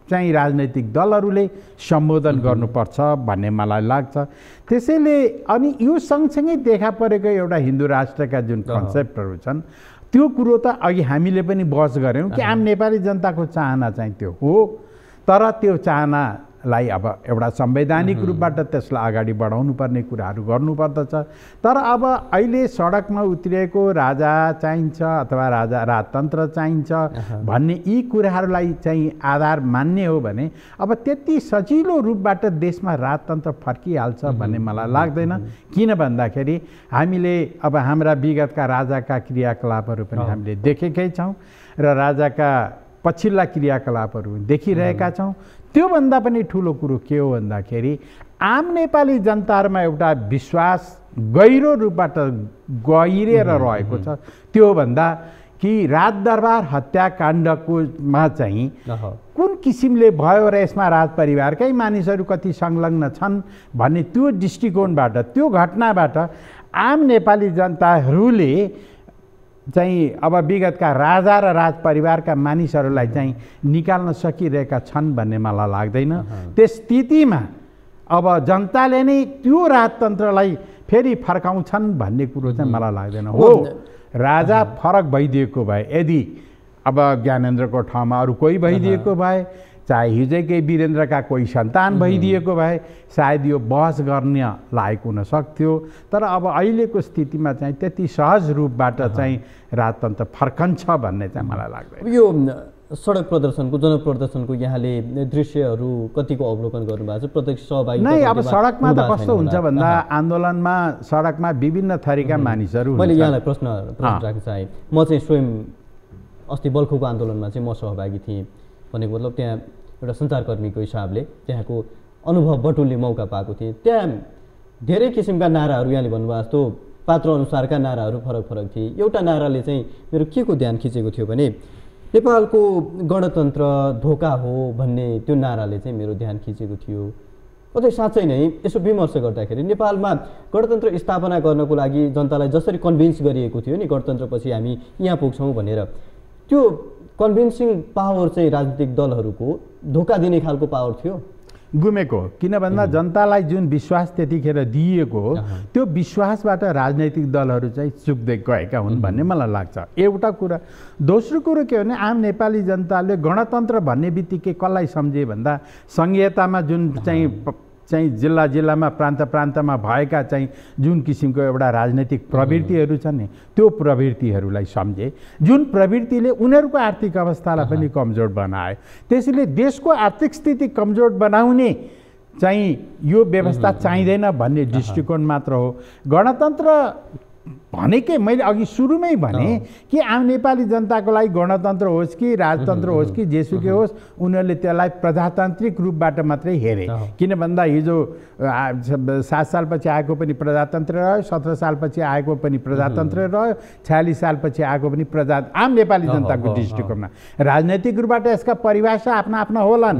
चाहिँ राजनैतिक दलहरूले सम्बोधन गर्नुपर्छ भन्ने मलाई लाग्छ। त्यसैले अनि यो सँगसँगै देखा परेको एउटा हिन्दू राष्ट्रका जुन कन्सेप्टहरू छन् त्यो कुरो त अघि हामीले पनि बहस गऱ्यौँ कि आम नेपाली जनताको चाहना चाहिँ त्यो हो, तर त्यो चाहनालाई अब एउटा संवैधानिक रूपबाट त्यसलाई अगाडि बढाउनु पर्ने कुराहरू गर्नुपर्दछ। तर अब अहिले सडकमा उत्रिएको राजा चाहिन्छ अथवा राजतन्त्र चाहिन्छ भन्ने यी कुराहरूलाई चाहिँ आधार मान्ने हो भने अब त्यति सजिलो रूपबाट देशमा राजतन्त्र फर्किहाल्छ भन्ने मलाई लाग्दैन। किन भन्दाखेरि हामीले अब हाम्रा विगतका राजाका क्रियाकलापहरू पनि हामीले देखेकै छौँ र राजाका पछिल्ला क्रियाकलापहरू देखिरहेका छौँ। त्योभन्दा पनि ठुलो कुरो के हो भन्दाखेरि आम नेपाली जनताहरूमा एउटा विश्वास गहिरो रूपबाट गहिरिएर रहेको छ। त्यो भन्दा कि राजदरबार हत्याकाण्डकोमा चाहिँ कुन किसिमले भयो र यसमा राजपरिवारकै मानिसहरू कति संलग्न छन् भन्ने त्यो दृष्टिकोणबाट त्यो घटनाबाट आम नेपाली जनताहरूले चाहिँ अब विगतका राजा र राजपरिवारका मानिसहरूलाई चाहिँ निकाल्न सकिरहेका छन् भन्ने मलाई लाग्दैन। त्यस स्थितिमा अब जनताले नै त्यो राजतन्त्रलाई फेरि फर्काउँछन् भन्ने कुरो चाहिँ मलाई लाग्दैन। हो, राजा फरक भइदिएको भए, यदि अब ज्ञानेन्द्रको ठाउँमा अरू कोही भइदिएको भए, चाहे हिजोकै वीरेन्द्रका कोही सन्तान भइदिएको भए सायद यो बहस गर्ने लायक हुन सक्थ्यो। तर अब अहिलेको स्थितिमा चाहिँ त्यति सहज रूपबाट चाहिँ राजतन्त्र फर्कन्छ भन्ने चाहिँ मलाई लाग्दैन। यो सडक प्रदर्शनको जनप्रदर्शनको यहाँले दृश्यहरू कतिको अवलोकन गर्नुभएको छ? प्रत्यक्ष सहभागी नै अब सडकमा त कस्तो हुन्छ भन्दा आन्दोलनमा सडकमा विभिन्न थरीका मानिसहरू मैले यहाँलाई प्रश्न राख्न चाहेँ। म चाहिँ स्वयं अस्ति बल्खुको आन्दोलनमा चाहिँ म सहभागी थिएँ। भनेको मतलब त्यहाँ एउटा सञ्चारकर्मीको हिसाबले त्यहाँको अनुभव बटुल्ने मौका पाएको थिएँ। त्यहाँ धेरै किसिमका नाराहरू यहाँले भन्नुभएको जस्तो पात्र अनुसारका नाराहरू फरक फरक थिए। एउटा नाराले चाहिँ मेरो के को ध्यान खिचेको थियो भने नेपालको गणतन्त्र धोका हो भन्ने त्यो नाराले चाहिँ मेरो ध्यान खिचेको थियो। कतै साँच्चै नै यसो विमर्श गर्दाखेरि नेपालमा गणतन्त्र स्थापना गर्नको लागि जनतालाई जसरी कन्भिन्स गरिएको थियो नि गणतन्त्रपछि हामी यहाँ पुग्छौँ भनेर, त्यो कन्भिन्सिङ पावर चाहिँ राजनीतिक दलहरूको धोका दिने खालको पावर थियो, गुमेको। किन भन्दा जनतालाई जुन विश्वास त्यतिखेर दिइएको हो त्यो विश्वासबाट राजनैतिक दलहरू चाहिँ चुक्दै गएका हुन् भन्ने मलाई लाग्छ। एउटा कुरा। दोस्रो कुरो के हो भने आम नेपाली जनताले गणतन्त्र भन्ने बित्तिकै कसलाई सम्झे भन्दा संहितामा जुन चाहिँ जिल्लामा प्रान्तमा भएका चाहिँ जुन किसिमको एउटा राजनैतिक प्रवृत्तिहरू छन् नि त्यो प्रवृत्तिहरूलाई सम्झे, जुन प्रवृत्तिले उनीहरूको आर्थिक अवस्थालाई पनि कमजोर बनाए। त्यसैले देशको आर्थिक स्थिति कमजोर बनाउने चाहिँ यो व्यवस्था चाहिँदैन भन्ने दृष्टिकोण मात्र हो। गणतन्त्र भनेकै मैले अघि सुरुमै भने कि आम नेपाली जनताको लागि गणतन्त्र होस् कि राजतन्त्र होस् कि जेसुकै होस् उनीहरूले त्यसलाई प्रजातान्त्रिक रूपबाट मात्रै हेरे। किन भन्दा हिजो 7 सालपछि आएको पनि प्रजातन्त्र रह्यो, 17 सालपछि आएको पनि प्रजातन्त्र रह्यो, 46 सालपछि आएको पनि आम नेपाली जनताको दृष्टिकोणमा राजनैतिक रूपबाट यसका परिभाषा आफ्ना आफ्ना होलान्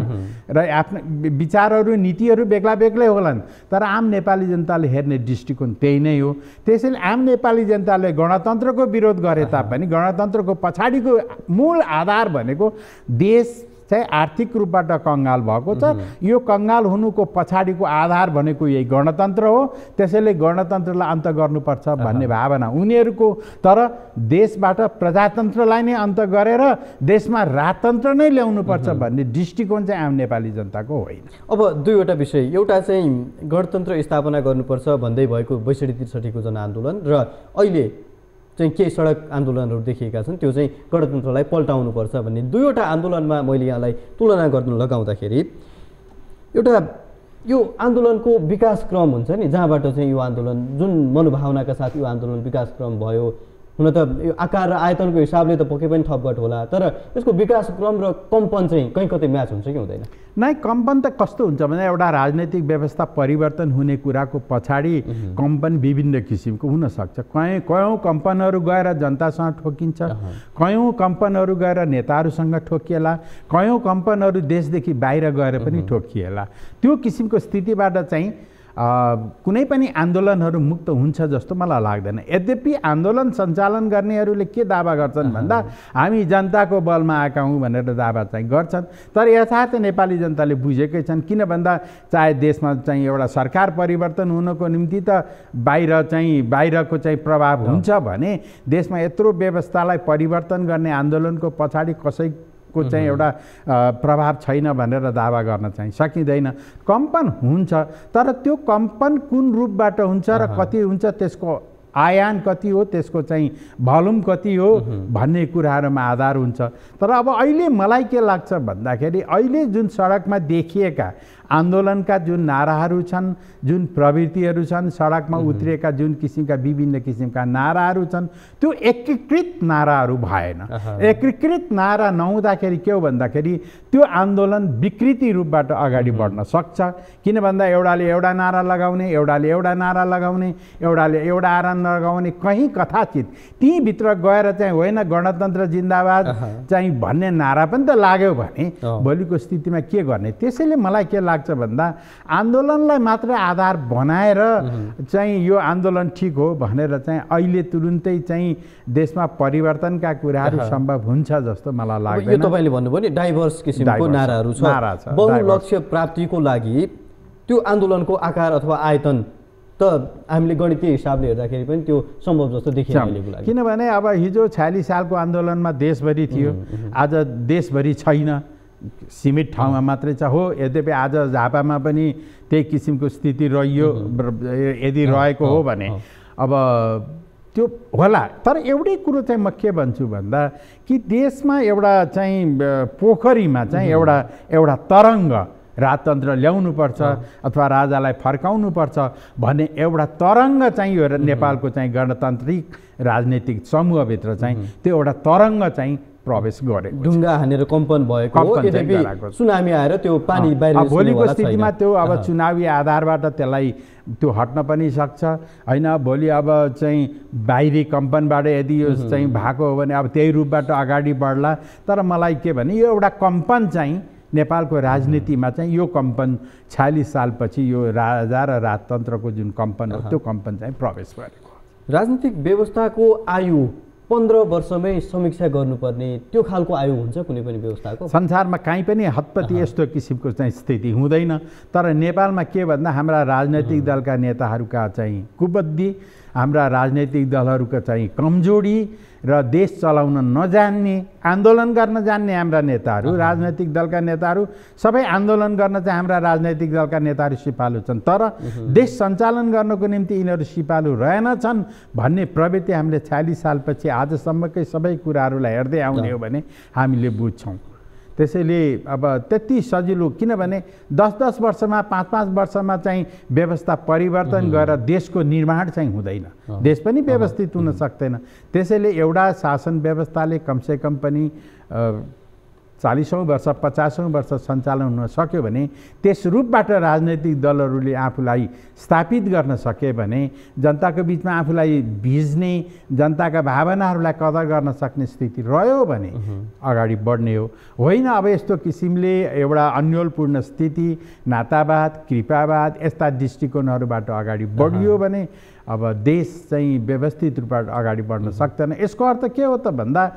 र आफ्ना विचारहरू नीतिहरू बेग्ला बेग्लै होलान्, तर आम नेपाली जनताले हेर्ने दृष्टिकोण त्यही नै हो। त्यसैले आम नेपाली नेपाली जनताले गणतन्त्रको विरोध गरे तापनि गणतन्त्रको पछाडिको मूल आधार भनेको देश चाहिँ आर्थिक रूपबाट कङ्गाल भएको छ। यो कङ्गाल हुनुको पछाडिको आधार भनेको यही गणतन्त्र हो। त्यसैले गणतन्त्रलाई अन्त गर्नुपर्छ भन्ने भावना उनीहरूको, तर देशबाट प्रजातन्त्रलाई नै अन्त गरेर देशमा राजतन्त्र नै ल्याउनुपर्छ भन्ने दृष्टिकोण चाहिँ आम नेपाली जनताको होइन। अब दुईवटा विषय, एउटा चाहिँ गणतन्त्र स्थापना गर्नुपर्छ भन्दै भएको 62-63को जनआन्दोलन र अहिले चाहिँ केही सडक आन्दोलनहरू देखिएका छन्, त्यो चाहिँ गणतन्त्रलाई पल्टाउनुपर्छ भन्ने दुईवटा आन्दोलनमा मैले यहाँलाई तुलना गर्न लगाउँदाखेरि एउटा यो आन्दोलनको विकास क्रम हुन्छ नि, जहाँबाट चाहिँ यो आन्दोलन जुन मनोभावनाका साथ यो आन्दोलन विकास क्रम भयो, हुन त यो आकार र आयतनको हिसाबले त पक्कै पनि थपघट होला, तर यसको विकास क्रम र कम्पन चाहिँ कहीँ कतै म्याच हुन्छ कि हुँदैन? नै, कम्पन त कस्तो हुन्छ भने एउटा राजनैतिक व्यवस्था परिवर्तन हुने कुराको पछाडि कम्पन विभिन्न किसिमको हुनसक्छ। कयौँ कम्पनहरू गएर जनतासँग ठोकिन्छ, कयौँ कम्पनहरू गएर नेताहरूसँग ठोकिएला, कयौँ कम्पनहरू देशदेखि बाहिर गएर पनि ठोकिएला। त्यो किसिमको स्थितिबाट चाहिँ कुनै पनि आन्दोलनहरू मुक्त हुन्छ जस्तो मलाई लाग्दैन। यद्यपि आन्दोलन सञ्चालन गर्नेहरूले के दावा गर्छन् भन्दा हामी जनताको बलमा आएका हौँ भनेर दावा चाहिँ गर्छन्, तर यथार्थ नेपाली जनताले बुझेकै छन्। किन भन्दा चाहे देशमा चाहिँ एउटा सरकार परिवर्तन हुनको निम्ति त बाहिरको चाहिँ प्रभाव हुन्छ भने देशमा यत्रो व्यवस्थालाई परिवर्तन गर्ने आन्दोलनको पछाडि कसैको चाहिँ एउटा प्रभाव छैन भनेर दावा गर्न चाहिँ सकिँदैन। कम्पन हुन्छ, तर त्यो कम्पन कुन रूपबाट हुन्छ र कति हुन्छ, त्यसको आयान कति हो, त्यसको चाहिँ भोल्युम कति हो भन्ने कुराहरूमा आधार हुन्छ। तर अब अहिले मलाई के लाग्छ भन्दाखेरि अहिले जुन सडकमा देखिएका आन्दोलनका जुन नाराहरू छन्, जुन प्रवृत्तिहरू छन्, सडकमा उत्रिएका जुन किसिमका विभिन्न किसिमका नाराहरू छन्, त्यो एकीकृत नाराहरू भएन। एकीकृत नारा नहुँदाखेरि के हो भन्दाखेरि त्यो आन्दोलन विकृति रूपबाट अगाडि बढ्न सक्छ। किन भन्दा एउटाले एउटा नारा लगाउने, एउटाले एउटा नारा लगाउने, एउटाले एउटा नारा लगाउने, कहीँ कथाचित तीभित्र गएर चाहिँ होइन गणतन्त्र जिन्दाबाद चाहिँ भन्ने नारा पनि त लाग्यो भने भोलिको स्थितिमा के गर्ने? त्यसैले मलाई के लाग्छ भन्दा आन्दोलनलाई मात्र आधार बनाएर चाहिँ यो आन्दोलन ठिक हो भनेर चाहिँ अहिले तुरुन्तै चाहिँ देशमा परिवर्तनका कुराहरू सम्भव हुन्छ जस्तो मलाई लाग्दैन। यो तपाईँले भन्नुभयो नि डाइभर्स किसिमको नाराहरू छ, बहुलक्ष्य प्राप्तिको लागि त्यो आन्दोलनको आकार अथवा आयतन त हामीले गणितीय हिसाबले हेर्दाखेरि पनि त्यो सम्भव जस्तो देखिन्छ अहिलेको लागि। किनभने अब हिजो 46 सालको आन्दोलनमा देशभरि थियो, आज देशभरि छैन, सीमित ठाउँमा मात्रै छ। हो, यद्यपि आज झापामा पनि त्यही किसिमको स्थिति रहियो, यदि रहेको हो भने अब त्यो होला। तर एउटै कुरो चाहिँ म के भन्छु भन्दा कि देशमा एउटा चाहिँ पोखरीमा चाहिँ एउटा तरङ्ग राजतन्त्र ल्याउनुपर्छ अथवा राजालाई फर्काउनुपर्छ भन्ने एउटा तरङ्ग चाहिँ यो नेपालको चाहिँ गणतान्त्रिक राजनीतिक समूहभित्र चाहिँ त्यो एउटा तरङ्ग चाहिँ प्रवेश गरे। ढुङ्गा हानेर कम्पन भएको हो, यद्यपि सुनामी आएर त्यो पानी बाहिर निस्किने भोलिको स्थितिमा त्यो अब चुनावी आधारबाट त्यसलाई त्यो हट्न पनि सक्छ होइन। भोलि अब चाहिँ बाहिरी कम्पनबाट यदि यो चाहिँ भएको हो भने अब त्यही रूपबाट अगाडि बढ्ला। तर मलाई के भने यो एउटा कम्पन चाहिँ नेपालको राजनीतिमा चाहिँ यो कम्पन 46 सालपछि यो राजा र राजतन्त्रको जुन कम्पन हो त्यो कम्पन चाहिँ प्रवेश गरेको। राजनीतिक व्यवस्थाको आयु 15 वर्षमै समीक्षा गर्नुपर्ने त्यो खालको आयु हुन्छ कुनै पनि व्यवस्थाको? संसारमा कहीँ पनि हतपति यस्तो किसिमको चाहिँ स्थिति हुँदैन। तर नेपालमा के भन्दा हाम्रा राजनैतिक दलका नेताहरूका चाहिँ कुबुद्धि, हाम्रा राजनैतिक दलहरूका चाहिँ कमजोरी र देश चलाउन नजान्ने, आन्दोलन गर्न जान्ने हाम्रा नेताहरू, राजनैतिक दलका नेताहरू सबै आन्दोलन गर्न चाहिँ हाम्रा राजनैतिक दलका नेताहरू सिपालु छन्, तर देश सञ्चालन गर्नको निम्ति यिनीहरू सिपालु रहेनछन् भन्ने प्रवृत्ति हामीले 46 सालपछि आजसम्मकै सबै कुराहरूलाई हेर्दै आउने हो भने हामीले बुझ्छौँ। त्यसैले अब त्यति सजिलो, किनभने 10-10 वर्षमा 5-5 वर्षमा चाहिँ व्यवस्था परिवर्तन गरेर देशको निर्माण चाहिँ हुँदैन, देश पनि व्यवस्थित हुन सक्दैन। त्यसैले एउटा शासन व्यवस्थाले कमसेकम पनि 40औं वर्ष 50औं वर्ष सञ्चालन हुन सक्यो भने त्यस रूपबाट राजनैतिक दलहरूले आफूलाई स्थापित गर्न सके भने जनताको बिचमा आफूलाई भिज्ने, जनताका भावनाहरूलाई कदर गर्न सक्ने स्थिति रह्यो भने अगाडि बढ्ने हो। होइन अब यस्तो किसिमले एउटा अन्योलपूर्ण स्थिति, नातावाद, कृपावाद यस्ता दृष्टिकोणहरूबाट अगाडि बढियो भने अब देश चाहिँ व्यवस्थित रूपबाट अगाडि बढ्न सक्दैन। यसको अर्थ के हो त भन्दा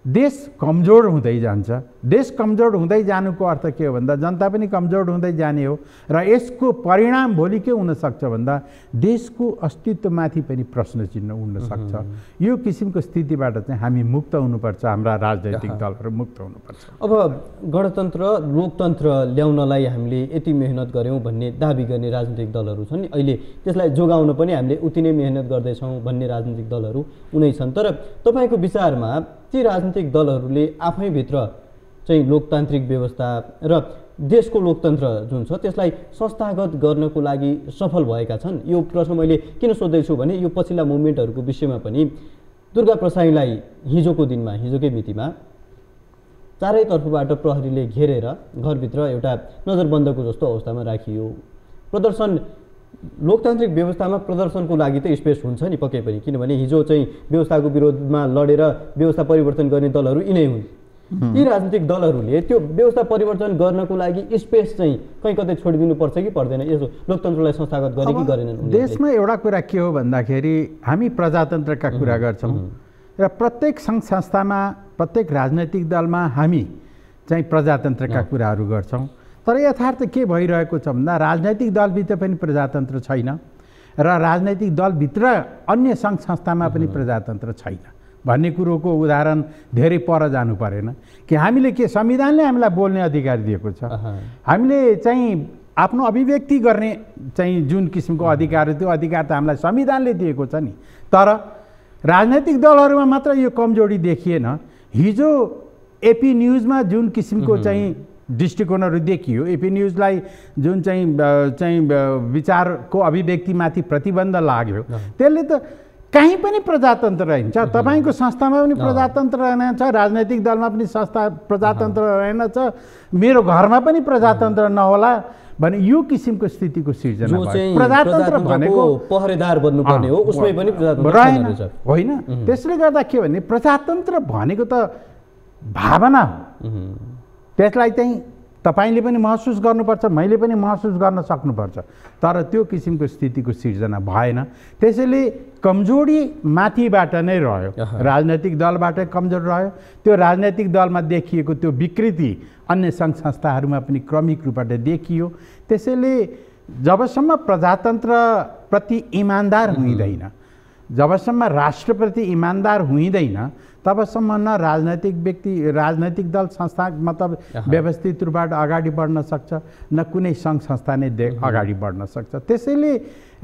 देश कमजोर हुँदै जान्छ। देश कमजोर हुँदै जानुको अर्थ के हो भन्दा जनता पनि कमजोर हुँदै जाने हो र यसको परिणाम भोलि के हुन सक्छ भन्दा देशको अस्तित्वमाथि पनि प्रश्न चिन्ह उठ्न सक्छ। यो किसिमको स्थितिबाट चाहिँ हामी मुक्त हुनुपर्छ, हाम्रा राजनैतिक दलहरू मुक्त हुनुपर्छ। अब गणतन्त्र लोकतन्त्र ल्याउनलाई हामीले यति मेहनत गऱ्यौँ भन्ने दाबी गर्ने राजनीतिक दलहरू छन् नि, अहिले त्यसलाई जोगाउन पनि हामीले उति नै मेहनत गर्दैछौँ भन्ने राजनीतिक दलहरू उनै छन्। तर तपाईँको विचारमा ती राजनीतिक दलहरूले आफैभित्र चाहिँ लोकतान्त्रिक व्यवस्था र देशको लोकतन्त्र जुन छ त्यसलाई संस्थागत गर्नको लागि सफल भएका छन्? यो प्रश्न मैले किन सोध्दैछु भने यो पछिल्ला मुभमेन्टहरूको विषयमा पनि दुर्गा प्रसाईलाई हिजोको दिनमा, हिजोकै मितिमा चारैतर्फबाट प्रहरीले घेरेर घरभित्र एउटा नजरबन्दको जस्तो अवस्थामा राखियो। प्रदर्शन लोकतान्त्रिक व्यवस्थामा प्रदर्शनको लागि त स्पेस हुन्छ नि पक्कै पनि, किनभने हिजो चाहिँ व्यवस्थाको विरोधमा लडेर व्यवस्था परिवर्तन गर्ने दलहरू यिनै हुन्। यी राजनीतिक दलहरूले त्यो व्यवस्था परिवर्तन गर्नको लागि स्पेस चाहिँ कहीँ कतै छोडिदिनुपर्छ कि पर्दैन? यसो लोकतन्त्रलाई संस्थागत गरे कि गरेनन्? देशमा एउटा कुरा के हो भन्दाखेरि हामी प्रजातन्त्रका कुरा गर्छौँ र प्रत्येक सङ्घ संस्थामा, प्रत्येक राजनैतिक दलमा हामी चाहिँ प्रजातन्त्रका कुराहरू गर्छौँ। तर यथार्थ के भइरहेको छ भन्दा राजनैतिक दलभित्र पनि प्रजातन्त्र छैन र राजनैतिक दलभित्र अन्य सङ्घ संस्थामा पनि प्रजातन्त्र छैन भन्ने कुरोको उदाहरण धेरै पर जानु परेन कि हामीले के संविधानले हामीलाई बोल्ने अधिकार दिएको छ। हामीले चाहिँ आफ्नो अभिव्यक्ति गर्ने चाहिँ जुन किसिमको अधिकार, त्यो अधिकार त हामीलाई संविधानले दिएको छ नि। तर राजनैतिक दलहरूमा मात्र यो कमजोरी देखिएन। हिजो एपी न्युजमा जुन किसिमको चाहिँ दृष्टिकोणहरू देखियो, एपी न्युजलाई जुन चाहिँ विचारको अभिव्यक्तिमाथि प्रतिबन्ध लाग्यो, त्यसले त कहीँ पनि प्रजातन्त्र रहन्छ। तपाईँको संस्थामा पनि प्रजातन्त्र रहेनछ, राजनैतिक दलमा पनि संस्था प्रजातन्त्र रहेनछ, मेरो घरमा पनि प्रजातन्त्र नहोला भने यो किसिमको स्थितिको सिर्जना भयो। प्रजातन्त्र भनेको पहरेदार बन्नुपर्ने हो, उसमै पनि प्रजातन्त्र होइन। त्यसले गर्दा के भने प्रजातन्त्र भनेको त भावना हो। त्यसलाई चाहिँ तपाईँले पनि महसुस गर्नुपर्छ, मैले पनि महसुस गर्न सक्नुपर्छ। तर त्यो किसिमको स्थितिको सिर्जना भएन। त्यसैले कमजोरी माथिबाट नै रह्यो, राजनैतिक दलबाटै कमजोर रह्यो। त्यो राजनैतिक दलमा देखिएको त्यो विकृति अन्य सङ्घ संस्थाहरूमा पनि क्रमिक रूपबाट देखियो। त्यसैले जबसम्म प्रजातन्त्रप्रति इमान्दार हुँदैन, जबसम्म राष्ट्रप्रति इमान्दार हुँदैन, तबसम्म न राजनैतिक व्यक्ति, राजनैतिक दल, संस्था मतलब व्यवस्थित रूपबाट अगाडि बढ्न सक्छ, न कुनै सङ्घ संस्था नै अगाडि बढ्न सक्छ। त्यसैले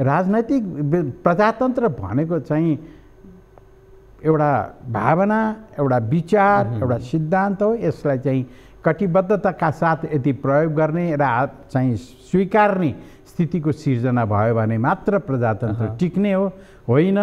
राजनैतिक प्रजातन्त्र भनेको चाहिँ एउटा भावना, एउटा विचार, एउटा सिद्धान्त हो। यसलाई चाहिँ कटिबद्धताका साथ यदि प्रयोग गर्ने र चाहिँ स्वीकार्ने स्थितिको सिर्जना भयो भने मात्र प्रजातन्त्र टिक्ने हो। होइन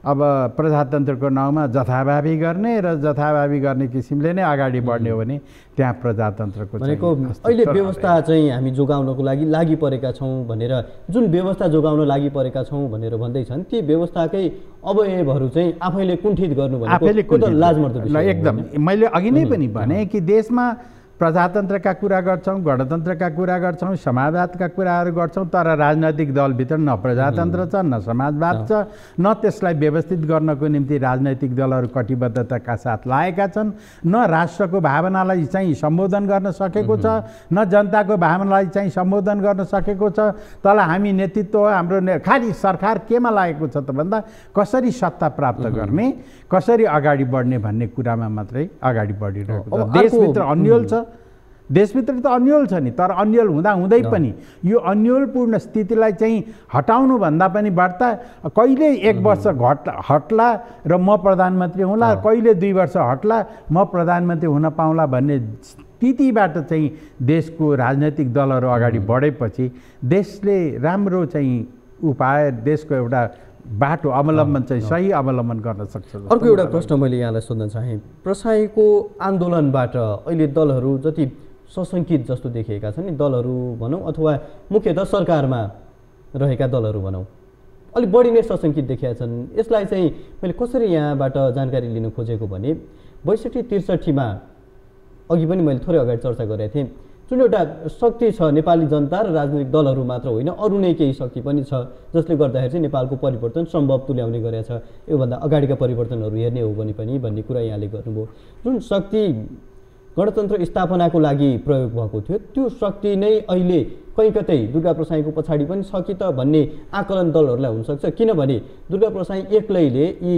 अब प्रजातन्त्रको नाउँमा जथाभावी गर्ने र जथाभावी गर्ने किसिमले नै अगाडि बढ्ने हो भने त्यहाँ प्रजातन्त्रको भनेको अहिले व्यवस्था चाहिँ हामी जोगाउनको लागि परेका छौँ भनेर, जुन व्यवस्था जोगाउन लागि परेका छौँ भनेर भन्दैछन्, ती व्यवस्थाकै अवयवहरू चाहिँ आफैले कुण्ठित गर्नु भनेको त लाजमर्दो विषय हो। एकदम मैले अघि नै पनि भने कि देशमा प्रजातन्त्रका कुरा गर्छौँ, गणतन्त्रका कुरा गर्छौँ, समाजवादका कुराहरू गर्छौँ, तर राजनैतिक दलभित्र न प्रजातन्त्र छ, न समाजवाद छ, न त्यसलाई व्यवस्थित गर्नको निम्ति राजनैतिक दलहरू कटिबद्धताका साथ लागेका छन्, न राष्ट्रको भावनालाई चाहिँ सम्बोधन गर्न सकेको छ, न जनताको भावनालाई चाहिँ सम्बोधन गर्न सकेको छ। तल हामी नेतृत्व, हाम्रो खालि सरकार केमा लागेको छ त भन्दा कसरी सत्ता प्राप्त गर्ने, कसरी अगाडि बढ्ने भन्ने कुरामा मात्रै अगाडि बढिरहेको छ। देशभित्र अन्यल छ, देशभित्र त अन्यल छ नि, तर अन्यल हुँदै पनि यो अन्यलपूर्ण स्थितिलाई चाहिँ हटाउनुभन्दा पनि बढ्ता कहिले 1 वर्ष हट्ला र म प्रधानमन्त्री हुँला, कहिले 2 वर्ष हट्ला म प्रधानमन्त्री हुन पाउँला भन्ने स्थितिबाट चाहिँ देशको राजनैतिक दलहरू अगाडि बढेपछि देशले राम्रो चाहिँ उपाय, देशको एउटा बाटो अवलम्बन चाहिँ सही अवलम्बन गर्न सक्छ। अर्को एउटा प्रश्न मैले यहाँलाई सोध्न चाहेँ, प्रसाईको आन्दोलनबाट अहिले दलहरू जति सशङ्कित जस्तो देखिएका छन् नि, दलहरू भनौँ अथवा मुख्यतः सरकारमा रहेका दलहरू भनौँ, अलिक बढी नै सशङ्कित देखिएका छन्। यसलाई चाहिँ मैले कसरी यहाँबाट जानकारी लिन खोजेको भने 62-63मा अघि पनि मैले थोरै अगाडि चर्चा गरेको थिएँ, जुन एउटा शक्ति छ नेपाली जनता र राजनीतिक दलहरू मात्र होइन, अरू नै केही शक्ति पनि छ जसले गर्दाखेरि चाहिँ नेपालको परिवर्तन सम्भव तुल्याउने गरेको छ। योभन्दा अगाडिका परिवर्तनहरू हेर्ने हो भने पनि भन्ने कुरा यहाँले गर्नुभयो। जुन शक्ति गणतन्त्र स्थापनाको लागि प्रयोग भएको थियो, त्यो शक्ति नै अहिले कहीँ कतै दुर्गाप्रसाईको पछाडि पनि छ कि त भन्ने आकलन दलहरूलाई हुनसक्छ। किनभने दुर्गाप्रसाई एक्लैले यी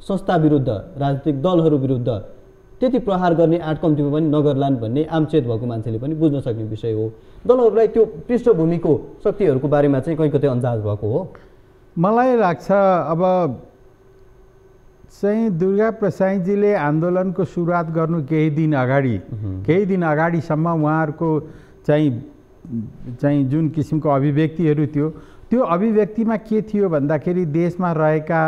संस्था विरुद्ध, राजनीतिक दलहरू विरुद्ध त्यति प्रहार गर्ने आँट कम्तीमा पनि नगर्लान् भन्ने आमचेत भएको मान्छेले पनि बुझ्न सक्ने विषय हो। दलहरूलाई त्यो पृष्ठभूमिको शक्तिहरूको बारेमा चाहिँ कहीँ कतै अन्दाज भएको हो। मलाई लाग्छ अब चाहिँ दुर्गाप्रसाईजीले आन्दोलनको सुरुवात गर्नु केही दिन अगाडिसम्म उहाँहरूको चाहिँ जुन किसिमको अभिव्यक्तिहरू थियो, त्यो अभिव्यक्तिमा के थियो भन्दाखेरि देशमा रहेका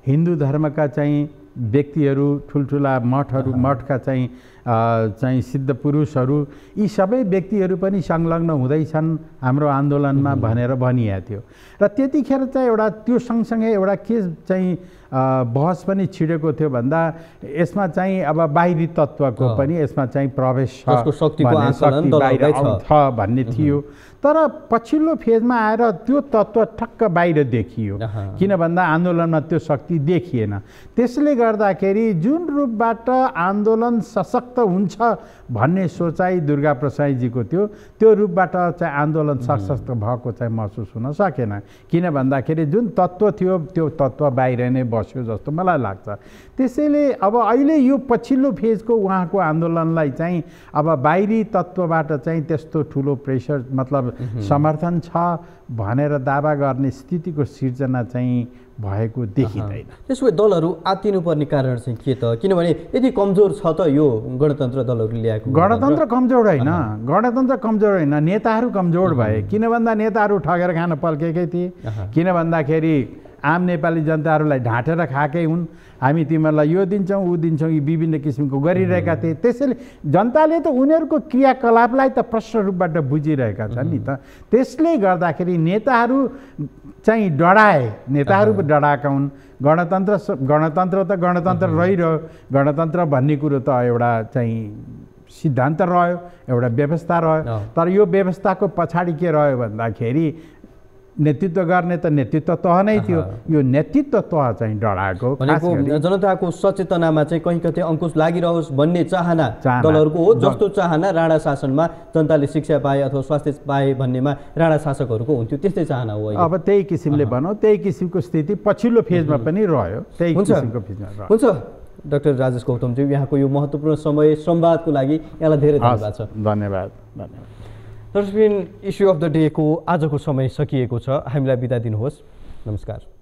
हिन्दू धर्मका चाहिँ व्यक्तिहरू, ठुल्ठुला मठका चाहिँ सिद्ध पुरुषहरू, यी सबै व्यक्तिहरू पनि संलग्न हुँदैछन् हाम्रो आन्दोलनमा भनेर भनिएको थियो। र त्यतिखेर चाहिँ एउटा त्यो सँगसँगै एउटा के चाहिँ बहस पनि छिडेको थियो भन्दा यसमा चाहिँ अब बाहिरी तत्त्वको पनि यसमा चाहिँ प्रवेश छ भन्ने थियो। तर पछिल्लो फेजमा आएर त्यो तत्त्व ठक्क बाहिर देखियो, किन भन्दा आन्दोलनमा त्यो शक्ति देखिएन। त्यसले गर्दाखेरि जुन रूपबाट आन्दोलन सशक्त हुन्छ भन्ने सोचाइ दुर्गाप्रसाईजीको थियो, त्यो रूपबाट चाहिँ आन्दोलन सशक्त भएको चाहिँ महसुस हुन सकेन। किन भन्दाखेरि जुन तत्त्व थियो त्यो तत्त्व बाहिर नै बस्यो जस्तो मलाई लाग्छ। त्यसैले अब अहिले यो पछिल्लो फेजको उहाँको आन्दोलनलाई चाहिँ अब बाहिरी तत्त्वबाट चाहिँ त्यस्तो ठुलो प्रेसर मतलब समर्थन छ भनेर दावा गर्ने स्थितिको सिर्जना चाहिँ भएको देखिँदैन। त्यसो भए दलहरू आत्तिनुपर्ने कारण चाहिँ के त? किनभने यदि कमजोर छ त यो गणतन्त्र दलहरूले ल्याएको गणतन्त्र कमजोर होइन, गणतन्त्र कमजोर होइन, नेताहरू कमजोर भए। किन भन्दा नेताहरू ठगेर खान पल्केकै थिए। किन भन्दाखेरि आम नेपाली जनताहरूलाई ढाँटेर खाएकै हुन्। हामी तिमीहरूलाई यो दिन्छौँ ऊ दिन्छौँ यी विभिन्न किसिमको गरिरहेका थिए। त्यसैले जनताले त उनीहरूको क्रियाकलापलाई त प्रष्ट रूपबाट बुझिरहेका छन् नि त। त्यसले गर्दाखेरि नेताहरू चाहिँ डराए, नेताहरू डराएका हुन्। गणतन्त्र त गणतन्त्र रहिरह्यो। गणतन्त्र भन्ने कुरो त एउटा चाहिँ सिद्धान्त रह्यो, एउटा व्यवस्था रह्यो। तर यो व्यवस्थाको पछाडि के रह्यो भन्दाखेरि नेतृत्व गर्ने त नेतृत्व तह नै थियो। यो नेतृत्व तह चाहिँ डराएको, जनताको सचेतनामा चाहिँ कहीँ कतै अंकुश लागिरहोस् भन्ने चाहना दलहरूको हो। जस्तो चाहना राणा शासनमा जनताले शिक्षा पाए अथवा स्वास्थ्य पाए भन्नेमा राणा शासकहरूको हुन्थ्यो, त्यस्तै चाहना हो। अब त्यही किसिमले भनौँ, त्यही किसिमको स्थिति पछिल्लो फेजमा पनि रह्यो, त्यही किसिमको फेजमा रह्यो। हुन्छ डाक्टर राजेश गौतमज्यू, यहाँको यो महत्त्वपूर्ण समय संवादको लागि यहाँलाई धेरै धन्यवाद छ। धन्यवाद। दर्शकबिन, इस्यु अफ द डेको आजको समय सकिएको छ। हामीलाई बिदा दिनुहोस्। नमस्कार।